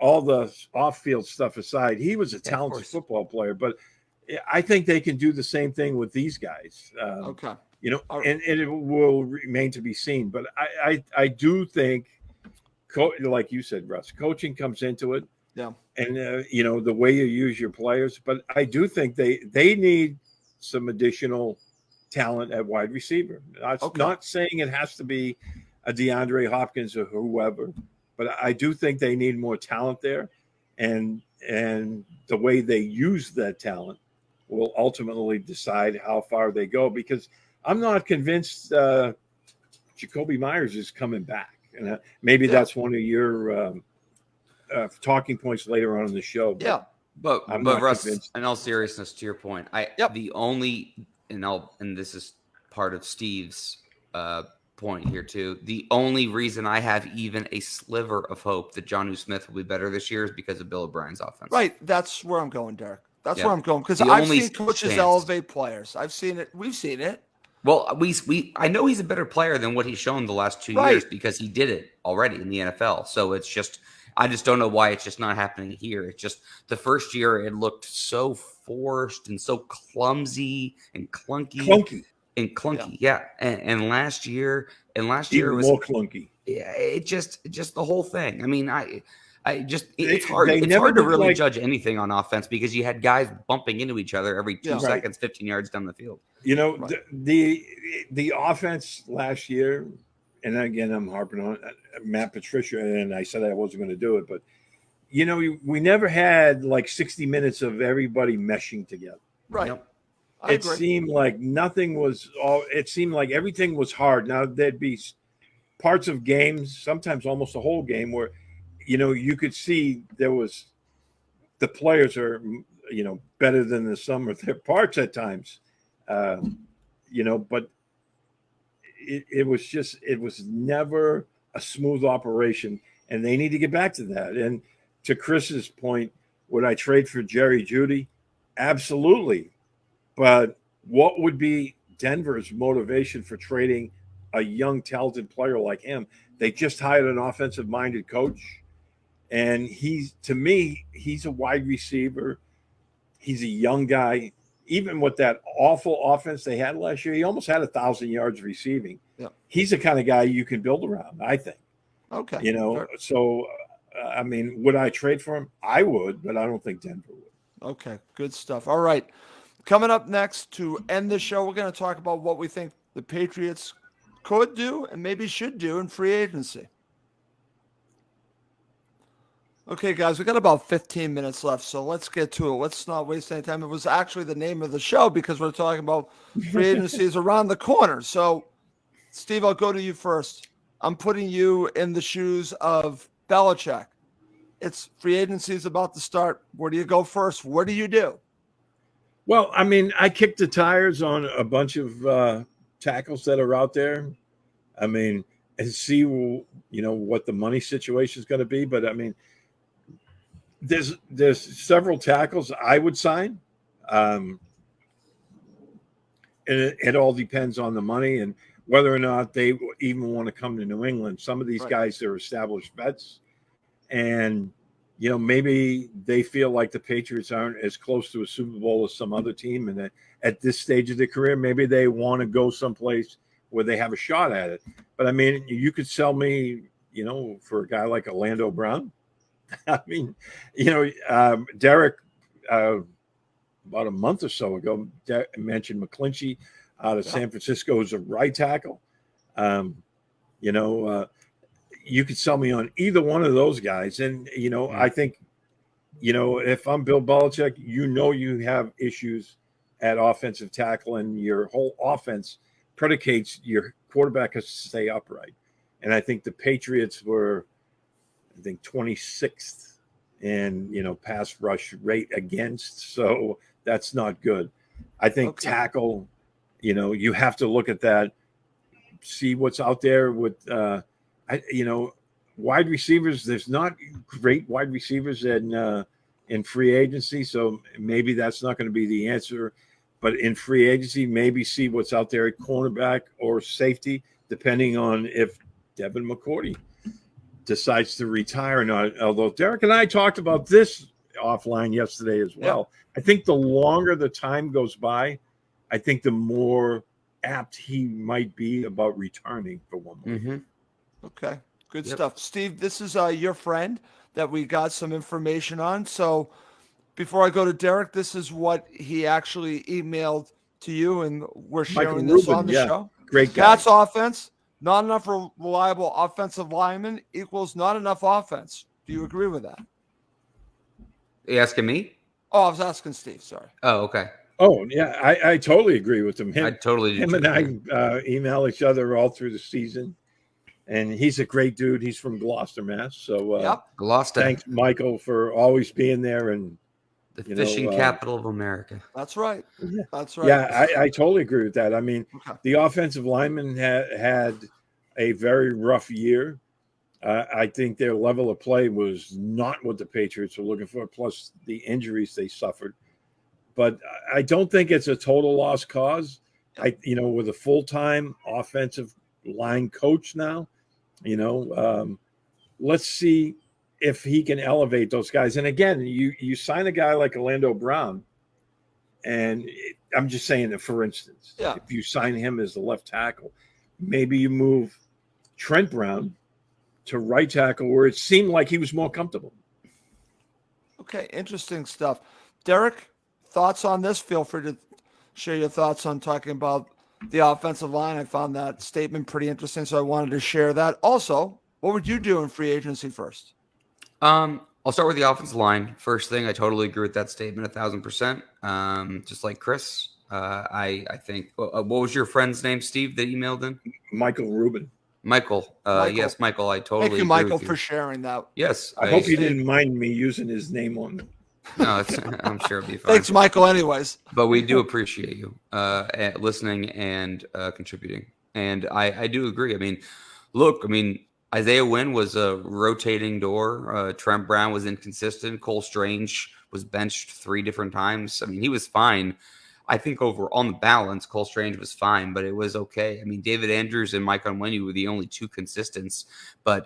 all the off-field stuff aside, he was a talented football player. But I think they can do the same thing with these guys. Okay. And it will remain to be seen. But I do think, like you said, Russ, coaching comes into it. Yeah. And, the way you use your players. But I do think they need some additional talent at wide receiver. Not saying it has to be a DeAndre Hopkins or whoever, but I do think they need more talent there. And the way they use that talent will ultimately decide how far they go, because I'm not convinced Jakobi Meyers is coming back. And maybe that's one of your talking points later on in the show. But But I'm but not Russ, convinced. in all seriousness, to your point, the only and this is part of Steve's point here too. The only reason I have even a sliver of hope that Jonnu Smith will be better this year is because of Bill O'Brien's offense. Right. That's where I'm going, Derek. That's where I'm going, because I've seen coaches elevate players. I've seen it. We've seen it. Well, I know he's a better player than what he's shown the last 2 years, because he did it already in the NFL. So it's just, I just don't know why it's just not happening here. It's just the first year it looked so forced and so clumsy and clunky. and clunky. Yeah. And last year Even was more clunky. yeah, it just the whole thing. I mean, it's They hard never to look really like- judge anything on offense because you had guys bumping into each other every 2 Yeah. seconds, 15 yards down the field. You know, Right. the offense last year, and again, I'm harping on Matt Patricia, and I said I wasn't going to do it, but you know, we never had like 60 minutes of everybody meshing together. Right. Yep. I It agree. seemed like nothing was all. It seemed like everything was hard. Now there'd be parts of games, sometimes almost a whole game, where you know you could see there was the players are better than the sum of their parts at times. But it was never a smooth operation, and they need to get back to that. And to Chris's point, would I trade for Jerry Jeudy? Absolutely. But what would be Denver's motivation for trading a young, talented player like him? They just hired an offensive-minded coach, and to me, he's a wide receiver. He's a young guy. Even with that awful offense they had last year, he almost had 1,000 yards receiving. Yeah. He's the kind of guy you can build around, I think. Okay. Fair. So, I mean, would I trade for him? I would, but I don't think Denver would. Okay, good stuff. All right. Coming up next to end the show, we're going to talk about what we think the Patriots could do and maybe should do in free agency. Okay, guys, we got about 15 minutes left, so let's get to it. Let's not waste any time. It was actually the name of the show because we're talking about free agency is around the corner. So, Steve, I'll go to you first. I'm putting you in the shoes of Belichick. It's free agency is about to start. Where do you go first? What do you do? Well, I mean, I kicked the tires on a bunch of tackles that are out there. I mean, and see, what the money situation is going to be. But I mean, there's several tackles I would sign. And it all depends on the money and whether or not they even want to come to New England. Some of these guys are established vets, and maybe they feel like the Patriots aren't as close to a Super Bowl as some other team, and that at this stage of their career, maybe they want to go someplace where they have a shot at it. But I mean, you could sell me, for a guy like Orlando Brown. I mean, Derek, about a month or so ago, mentioned McClinchy out of San Francisco as a right tackle. You could sell me on either one of those guys. And, I think, if I'm Bill Belichick, you have issues at offensive tackle, and your whole offense predicates your quarterback has to stay upright. And I think the Patriots were, 26th in, pass rush rate against. So that's not good. I think tackle, you have to look at that, see what's out there with, wide receivers. There's not great wide receivers in free agency, so maybe that's not going to be the answer. But in free agency, maybe see what's out there at cornerback or safety, depending on if Devin McCourty decides to retire or not. Although Derek and I talked about this offline yesterday as well. I think the longer the time goes by, I think the more apt he might be about returning for one more. Mm-hmm. Okay, good stuff. Steve, this is your friend that we got some information on. So before I go to Derek, this is what he actually emailed to you, and we're sharing this on the show. Great guy. Pats offense, not enough reliable offensive linemen equals not enough offense. Do you agree with that? Are you asking me? Oh, I was asking Steve. Sorry. Oh, okay. Oh, yeah, I totally agree with him. I totally do. Him and I email each other all through the season. And he's a great dude. He's from Gloucester, Mass. So Gloucester. Thanks, Michael, for always being there. And the fishing capital of America. That's right. That's right. Yeah, I totally agree with that. I mean, the offensive linemen had a very rough year. I think their level of play was not what the Patriots were looking for, plus the injuries they suffered. But I don't think it's a total lost cause. With a full-time offensive line coach now, let's see if he can elevate those guys. And again, you sign a guy like Orlando Brown, and I'm just saying that, for instance, Yeah. if you sign him as the left tackle, maybe you move Trent Brown to right tackle where it seemed like he was more comfortable. Okay, interesting stuff. Derek, thoughts on this? Feel free to share your thoughts on talking about the offensive line. I found that statement pretty interesting, so I wanted to share that. Also, what would you do in free agency first? I'll start with the offensive line. First thing, I totally agree with that statement, 1,000%. Just like Chris, I think. What was your friend's name, Steve, that emailed in? Michael Rubin. Michael. Yes, Michael. I totally Thank you, agree Michael, with you. for sharing that. Yes, I hope you didn't mind me using his name on. No, I'm sure it'll be fine. Thanks, Michael. Anyways, but we do appreciate you listening and contributing. And I do agree. I mean, look, Isaiah Wynn was a rotating door. Trent Brown was inconsistent. Cole Strange was benched 3 different times. I mean, he was fine. I think over on the balance, Cole Strange was fine, but it was okay. I mean, David Andrews and Mike Onwenu were the only 2 consistents, but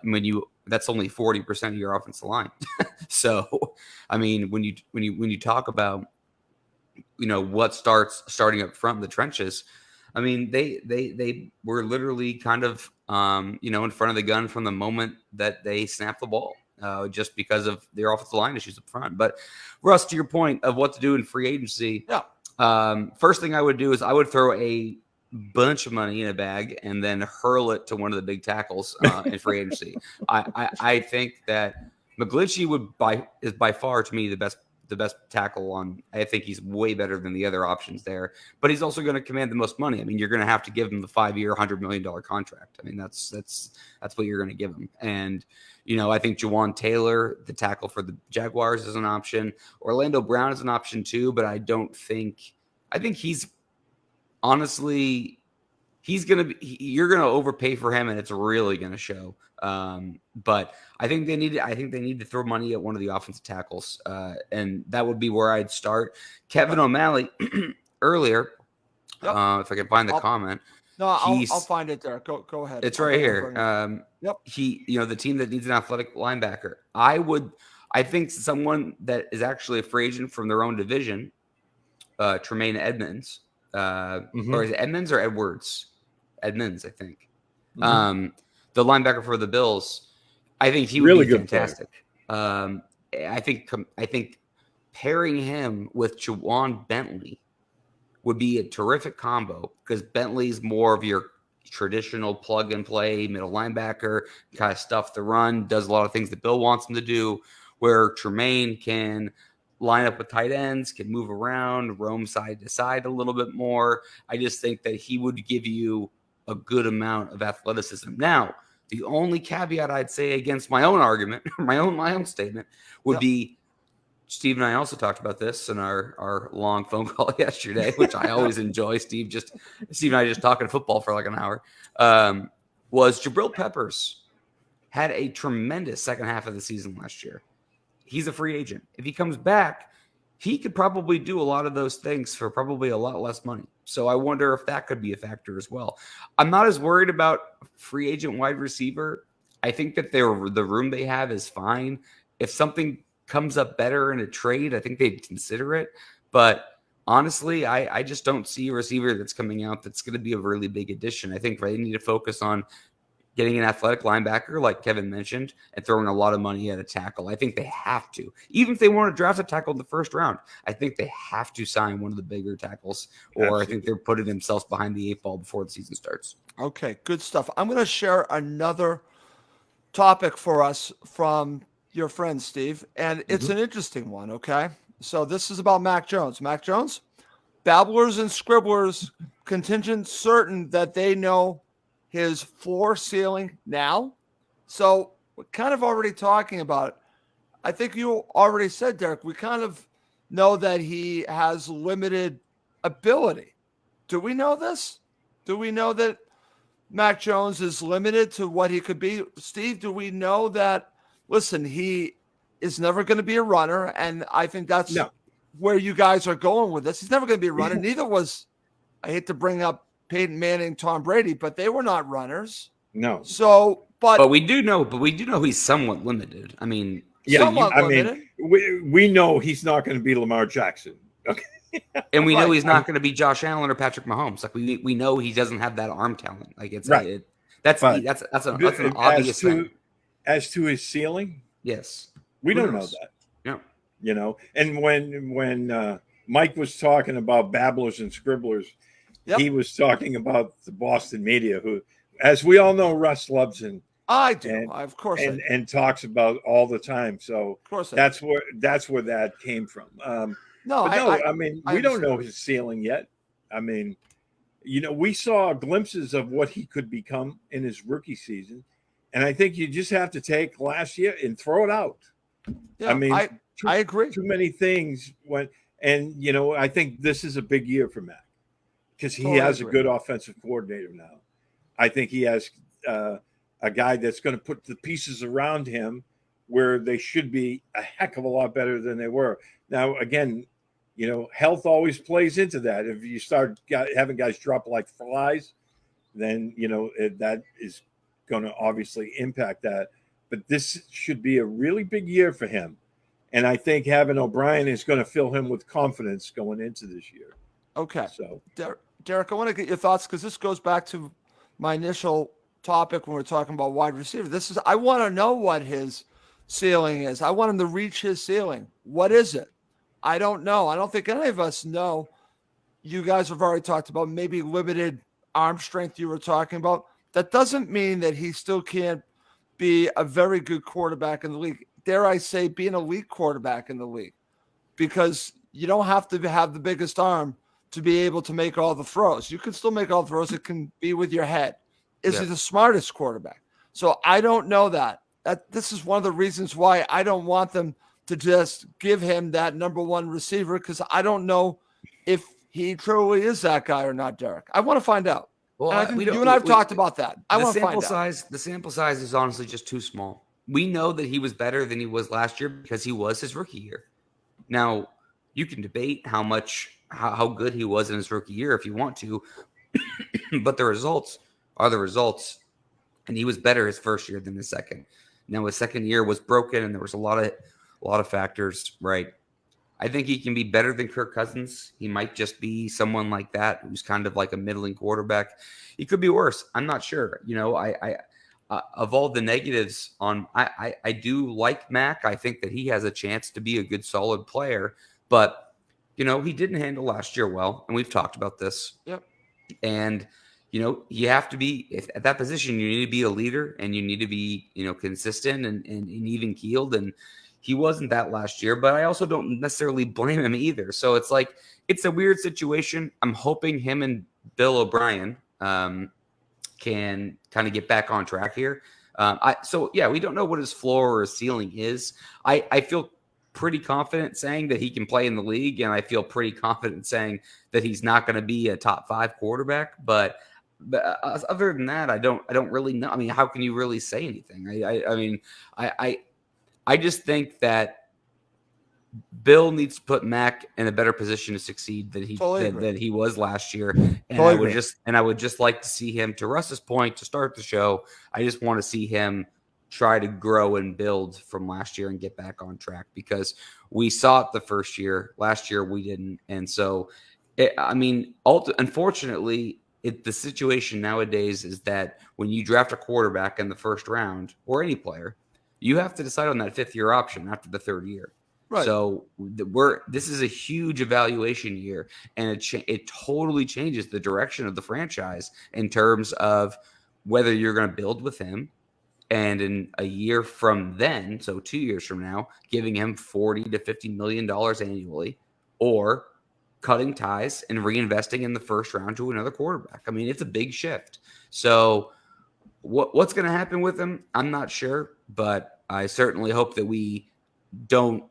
that's only 40% of your offensive line. So, I mean, when you talk about, what starting up front in the trenches, I mean, they were literally kind of, in front of the gun from the moment that they snapped the ball, just because of their offensive line issues up front. But Russ, to your point of what to do in free agency, first thing I would do is I would throw a bunch of money in a bag and then hurl it to one of the big tackles in free agency. I think that McGlinchey is by far to me the best tackle on. I think he's way better than the other options there, but he's also going to command the most money. I mean, you're going to have to give him the 5-year, $100 million contract. I mean, that's what you're going to give him. And, I think Jawan Taylor, the tackle for the Jaguars, is an option. Orlando Brown is an option too, but I think he's honestly, you're going to overpay for him and it's really going to show. But I think they need to throw money at one of the offensive tackles. And that would be where I'd start. Kevin O'Malley earlier, if I can find the comment. No, I'll find it there. Go ahead. It's right here. The team that needs an athletic linebacker. I think someone that is actually a free agent from their own division, Tremaine Edmonds, or is it Edmonds or Edwards? Edmonds, I think. Mm-hmm. The linebacker for the Bills, I think he would really be fantastic. I think pairing him with Juwan Bentley would be a terrific combo because Bentley's more of your traditional plug and play middle linebacker, kind of stuff the run, does a lot of things that Bill wants him to do, where Tremaine can line up with tight ends, can move around, roam side to side a little bit more. I just think that he would give you a good amount of athleticism. Now, the only caveat I'd say against my own argument, my own statement, would be, Steve and I also talked about this in our long phone call yesterday, which I always enjoy. Steve and I just talking football for like an hour. Was Jabril Peppers had a tremendous second half of the season last year. He's a free agent. If he comes back, he could probably do a lot of those things for probably a lot less money. So I wonder if that could be a factor as well. I'm not as worried about free agent wide receiver. I think that the room they have is fine. If something comes up better in a trade, I think they'd consider it. But honestly, I just don't see a receiver that's coming out that's going to be a really big addition. I think they need to focus on getting an athletic linebacker, like Kevin mentioned, and throwing a lot of money at a tackle. I think they have to. Even if they want to draft a tackle in the first round, I think they have to sign one of the bigger tackles, or Absolutely. I think they're putting themselves behind the 8 ball before the season starts. Okay, good stuff. I'm going to share another topic for us from your friend, Steve, and it's an interesting one, okay? So this is about Mac Jones. Mac Jones, babblers and scribblers, contingent certain that they know his floor ceiling now. So we're kind of already talking about it. I think you already said, Derek, we kind of know that he has limited ability. Do we know this? Do we know that Mac Jones is limited to what he could be? Steve, do we know that, listen, he is never going to be a runner, and I think that's where you guys are going with this. He's never going to be a runner. Neither was, I hate to bring up Peyton Manning, Tom Brady, but they were not runners. No. So, but we do know he's somewhat limited. I mean, somewhat limited. We know he's not going to be Lamar Jackson. Okay. And we know Right. he's not going to be Josh Allen or Patrick Mahomes. Like we know he doesn't have that arm talent. Like Right. That's But an obvious thing. As to his ceiling, Yes. we Who don't know knows? that. No. You know, and when Mike was talking about babblers and scribblers, Yep. he was talking about the Boston media, who, as we all know, Russ loves I do. Of course I do. and talks about all the time. So Of course I that's where that came from. No, But no, I mean, I we don't understand. know his ceiling yet. I mean, you know, we saw glimpses of what he could become in his rookie season, and I think you just have to take last year and throw it out. Yeah, I mean, I agree. Too many things went, and you know, I think this is a big year for Mac because he Totally has a agree. good offensive coordinator now. I think he has a guy that's going to put the pieces around him where they should be a heck of a lot better than they were. Now, again, you know, health always plays into that. If you start having guys drop like flies, then, you know, that is going to obviously impact that. But this should be a really big year for him. And I think having O'Brien is going to fill him with confidence going into this year. Okay. So, Derek, I want to get your thoughts because this goes back to my initial topic when we're talking about wide receiver. I want to know what his ceiling is. I want him to reach his ceiling. What is it? I don't know. I don't think any of us know. You guys have already talked about maybe limited arm strength you were talking about. That doesn't mean that he still can't be a very good quarterback in the league. Dare I say, be an elite quarterback in the league, because you don't have to have the biggest arm to be able to make all the throws. You can still make all the throws. It can be with your head. Is he the smartest quarterback? So I don't know that. This is one of the reasons why I don't want them to just give him that number one receiver, because I don't know if he truly is that guy or not, Derek. I want to find out. Well, And I think you and I have talked about that. I want to find out. The sample size is honestly just too small. We know that he was better than he was last year because he was his rookie year. Now, you can debate how good he was in his rookie year if you want to, but the results are the results. And he was better his first year than his second. Now his second year was broken, and there was a lot of factors, right? I think he can be better than Kirk Cousins. He might just be someone like that who's kind of like a middling quarterback. He could be worse. I'm not sure. You know, I of all the negatives on, I do like Mac. I think that he has a chance to be a good, solid player, but you know, he didn't handle last year well, and we've talked about this. Yep. And you know, you have to be at that position. You need to be a leader, and you need to be, you know, consistent and even keeled. And he wasn't that last year, but I also don't necessarily blame him either. So it's like, it's a weird situation. I'm hoping him and Bill O'Brien can kind of get back on track here. So yeah, we don't know what his floor or his ceiling is. I feel pretty confident saying that he can play in the league, and I feel pretty confident saying that he's not going to be a top 5 quarterback. But other than that, I don't really know. I mean, how can you really say anything? I mean, I just think that Bill needs to put Mac in a better position to succeed than he was last year. And I would just like to see him, to Russ's point, to start the show. I just want to see him try to grow and build from last year and get back on track, because we saw it the first year. Last year we didn't. And so, unfortunately, the situation nowadays is that when you draft a quarterback in the first round, or any player, you have to decide on that 5th-year option after the 3rd year. Right. So this is a huge evaluation year, and it totally changes the direction of the franchise in terms of whether you're going to build with him, and in a year from then, so 2 years from now, giving him $40 to $50 million annually, or cutting ties and reinvesting in the first round to another quarterback. I mean, it's a big shift. So what's going to happen with him, I'm not sure, but I certainly hope that we don't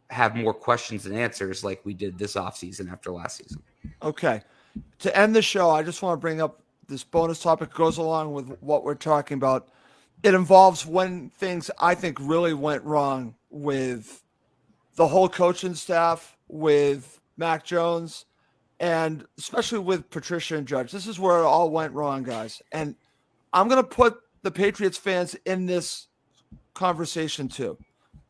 have more questions than answers like we did this offseason after last season. Okay. To end the show, I just want to bring up this bonus topic, goes along with what we're talking about. It involves when things I think really went wrong with the whole coaching staff, with Mac Jones, and especially with Patricia and Judge. This is where it all went wrong, guys. And I'm going to put the Patriots fans in this conversation too.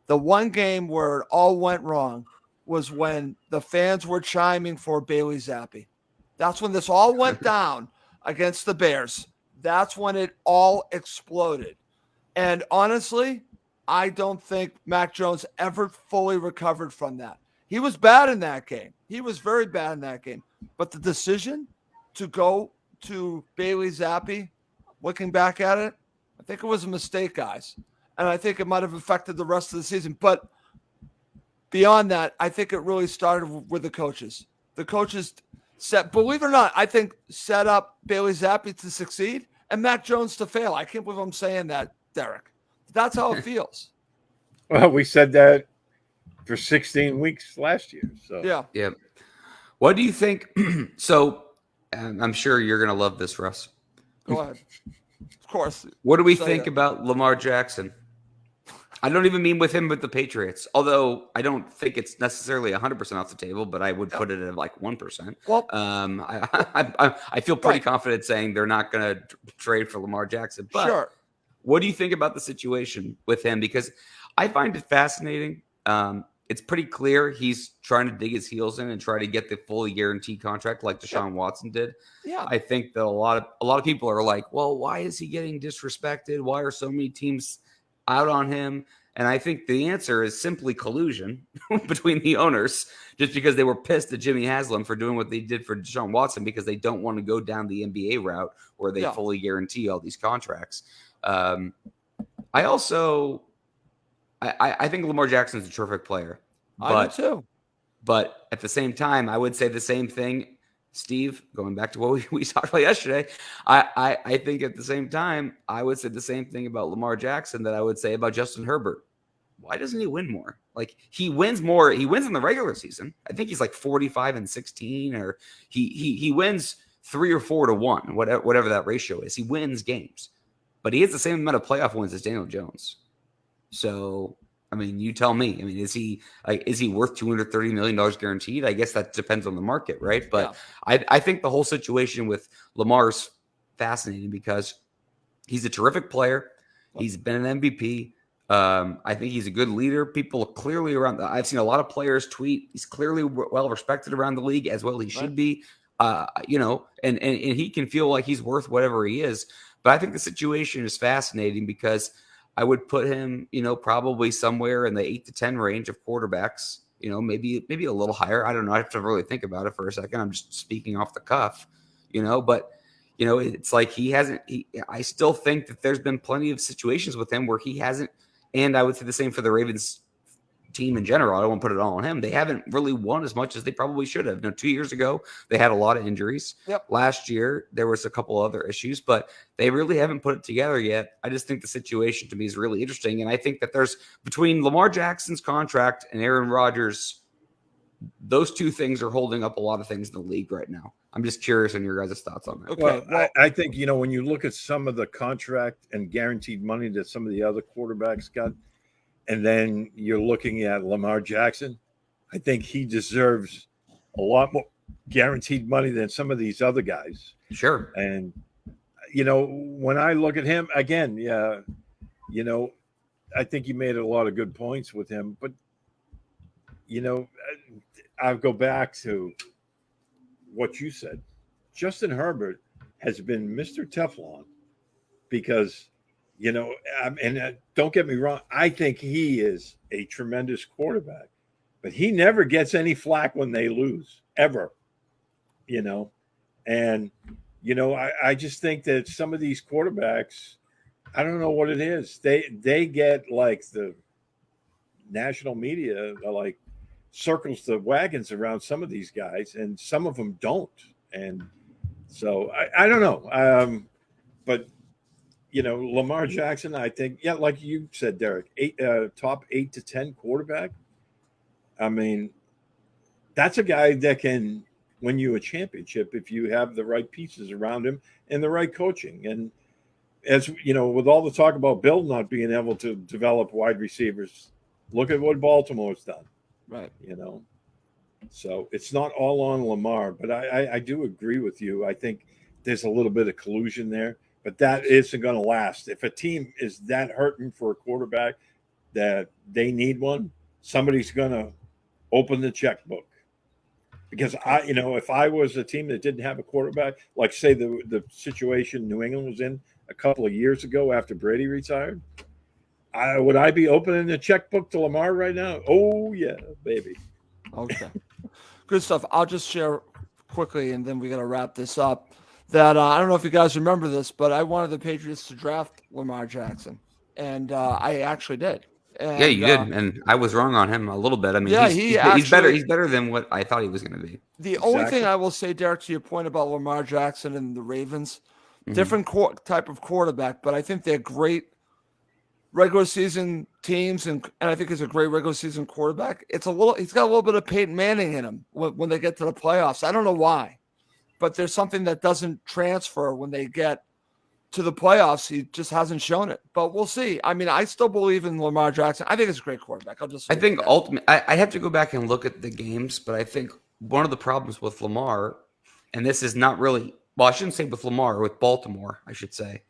The one game where it all went wrong was when the fans were chiming for Bailey Zappi. That's when this all went down against the Bears. That's when it all exploded. And honestly, I don't think Mac Jones ever fully recovered from that. He was bad in that game. He was very bad in that game. But the decision to go to Bailey Zappi, looking back at it, I think it was a mistake, guys. And I think it might have affected the rest of the season. But beyond that, I think it really started with the coaches. The coaches believe it or not, I think set up Bailey Zappi to succeed and Mac Jones to fail. I can't believe I'm saying that, Derek. That's how it feels. Well, we said that for 16 weeks last year. So yeah. What do you think? So I'm sure you're going to love this, Russ. Go ahead. Of course. What do we think about Lamar Jackson? I don't even mean with him with the Patriots, although I don't think it's necessarily 100% off the table, but I would put it at like 1%. Well, I feel pretty confident saying they're not going to trade for Lamar Jackson. But sure. What do you think about the situation with him? Because I find it fascinating. It's pretty clear he's trying to dig his heels in and try to get the fully guaranteed contract like Deshaun Watson did. Yeah. I think that a lot of people are like, well, why is he getting disrespected? Why are so many teams out on him? And I think the answer is simply collusion between the owners, just because they were pissed at Jimmy Haslam for doing what they did for Deshaun Watson because they don't want to go down the NBA route where they fully guarantee all these contracts. I think Lamar Jackson is a terrific player. I do too. But at the same time, I would say the same thing, Steve, going back to what we talked about yesterday. I think at the same time, I would say the same thing about Lamar Jackson that I would say about Justin Herbert. Why doesn't he win more? Like he wins more. He wins in the regular season. I think he's like 45-16, or he wins 3 or 4 to 1, whatever that ratio is. He wins games, but he has the same amount of playoff wins as Daniel Jones. So, I mean, you tell me. I mean, is he worth $230 million guaranteed? I guess that depends on the market, right? But I think the whole situation with Lamar's fascinating because he's a terrific player. He's been an MVP. I think he's a good leader. People clearly I've seen a lot of players tweet. He's clearly well respected around the league as well. He should be, and he can feel like he's worth whatever he is. But I think the situation is fascinating because I would put him, probably somewhere in the 8 to 10 range of quarterbacks, maybe a little higher. I don't know. I have to really think about it for a second. I'm just speaking off the cuff, but it's like I still think that there's been plenty of situations with him where he hasn't. And I would say the same for the Ravens team in general. I don't want to put it all on him. They haven't really won as much as they probably should have. 2 years ago, they had a lot of injuries. Yep. Last year, there was a couple other issues, but they really haven't put it together yet. I just think the situation to me is really interesting. And I think that there's between Lamar Jackson's contract and Aaron Rodgers, those two things are holding up a lot of things in the league right now. I'm just curious on your guys' thoughts on that. Okay. Well, I think, when you look at some of the contract and guaranteed money that some of the other quarterbacks got, and then you're looking at Lamar Jackson, I think he deserves a lot more guaranteed money than some of these other guys. Sure. And, when I look at him, again, I think you made a lot of good points with him. But, I'll go back to what you said. Justin Herbert has been Mr. Teflon because, and don't get me wrong, I think he is a tremendous quarterback, but he never gets any flack when they lose, ever, and, I just think that some of these quarterbacks, I don't know what it is. They get like the national media, like, circles the wagons around some of these guys, and some of them don't. And so I don't know. But, Lamar Jackson, I think, like you said, Derek, top 8 to 10 quarterback. I mean, that's a guy that can win you a championship if you have the right pieces around him and the right coaching. And as with all the talk about Bill not being able to develop wide receivers, look at what Baltimore's done. Right. So it's not all on Lamar, but I do agree with you. I think there's a little bit of collusion there, but that isn't going to last. If a team is that hurting for a quarterback that they need one, somebody's going to open the checkbook. Because if I was a team that didn't have a quarterback, like say the situation New England was in a couple of years ago after Brady retired, would I be opening the checkbook to Lamar right now? Oh yeah, baby. Okay. Good stuff. I'll just share quickly, and then we got to wrap this up. That I don't know if you guys remember this, but I wanted the Patriots to draft Lamar Jackson, and I actually did. And, Yeah, you did, and I was wrong on him a little bit. I mean, yeah, he's better. He's better than what I thought he was going to be. The only thing I will say, Derek, to your point about Lamar Jackson and the Ravens, different type of quarterback, but I think they're great regular season teams, and I think he's a great regular season quarterback. He's got a little bit of Peyton Manning in him when they get to the playoffs. I don't know why, but there's something that doesn't transfer when they get to the playoffs. He just hasn't shown it, but we'll see. I mean, I still believe in Lamar Jackson. I think he's a great quarterback. I think ultimately, I have to go back and look at the games, but I think one of the problems with Lamar, and this is not really, well, I shouldn't say with Lamar, with Baltimore, I should say,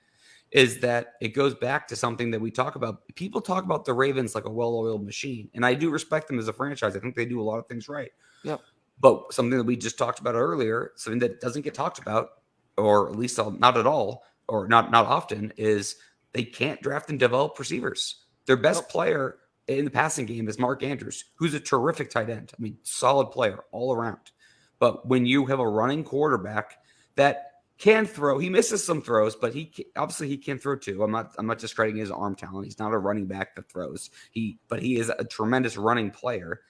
is that it goes back to something that we talk about. People talk about the Ravens like a well-oiled machine, and I do respect them as a franchise. I think they do a lot of things right. Yeah. But something that we just talked about earlier, something that doesn't get talked about, or at least not at all, or not often, is they can't draft and develop receivers. Their best player in the passing game is Mark Andrews, who's a terrific tight end. I mean, solid player all around. But when you have a running quarterback that can throw, he misses some throws, but he can throw too. I'm not discrediting his arm talent. He's not a running back that throws. But he is a tremendous running player.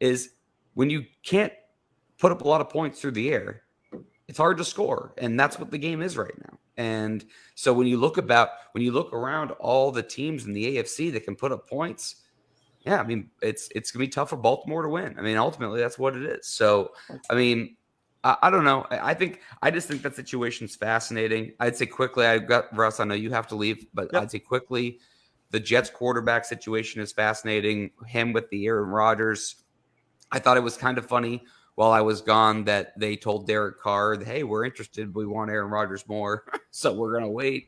Is when you can't put up a lot of points through the air, it's hard to score, and that's what the game is right now. And so when you look around all the teams in the AFC that can put up points, yeah, I mean, it's gonna be tough for Baltimore to win. I mean, ultimately, that's what it is. So, I mean, I don't know. I just think that situation's fascinating. I'd say quickly, Russ, I know you have to leave, but I'd say quickly, the Jets quarterback situation is fascinating. Him with the Aaron Rodgers. I thought it was kind of funny while I was gone that they told Derek Carr, hey, we're interested, but we want Aaron Rodgers more. So we're going to wait.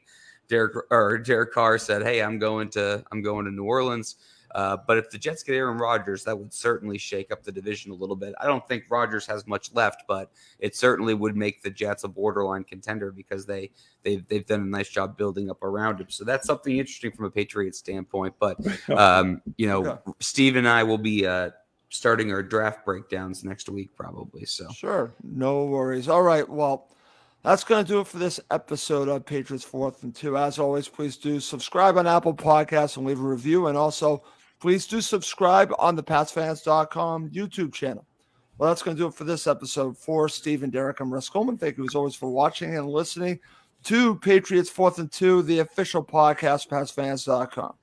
Derek Carr said, hey, I'm going to New Orleans. But if the Jets get Aaron Rodgers, that would certainly shake up the division a little bit. I don't think Rodgers has much left, but it certainly would make the Jets a borderline contender because they've done a nice job building up around him. So that's something interesting from a Patriots standpoint. But Steve and I will be starting our draft breakdowns next week probably. So sure, no worries. All right, well, that's going to do it for this episode of Patriots 4th and 2. As always, please do subscribe on Apple Podcasts and leave a review. And also, please do subscribe on the PatsFans.com YouTube channel. Well, that's going to do it for this episode. For Steve and Derek, I'm Russ Coleman. Thank you as always for watching and listening to Patriots 4th and 2, the official podcast, PatsFans.com.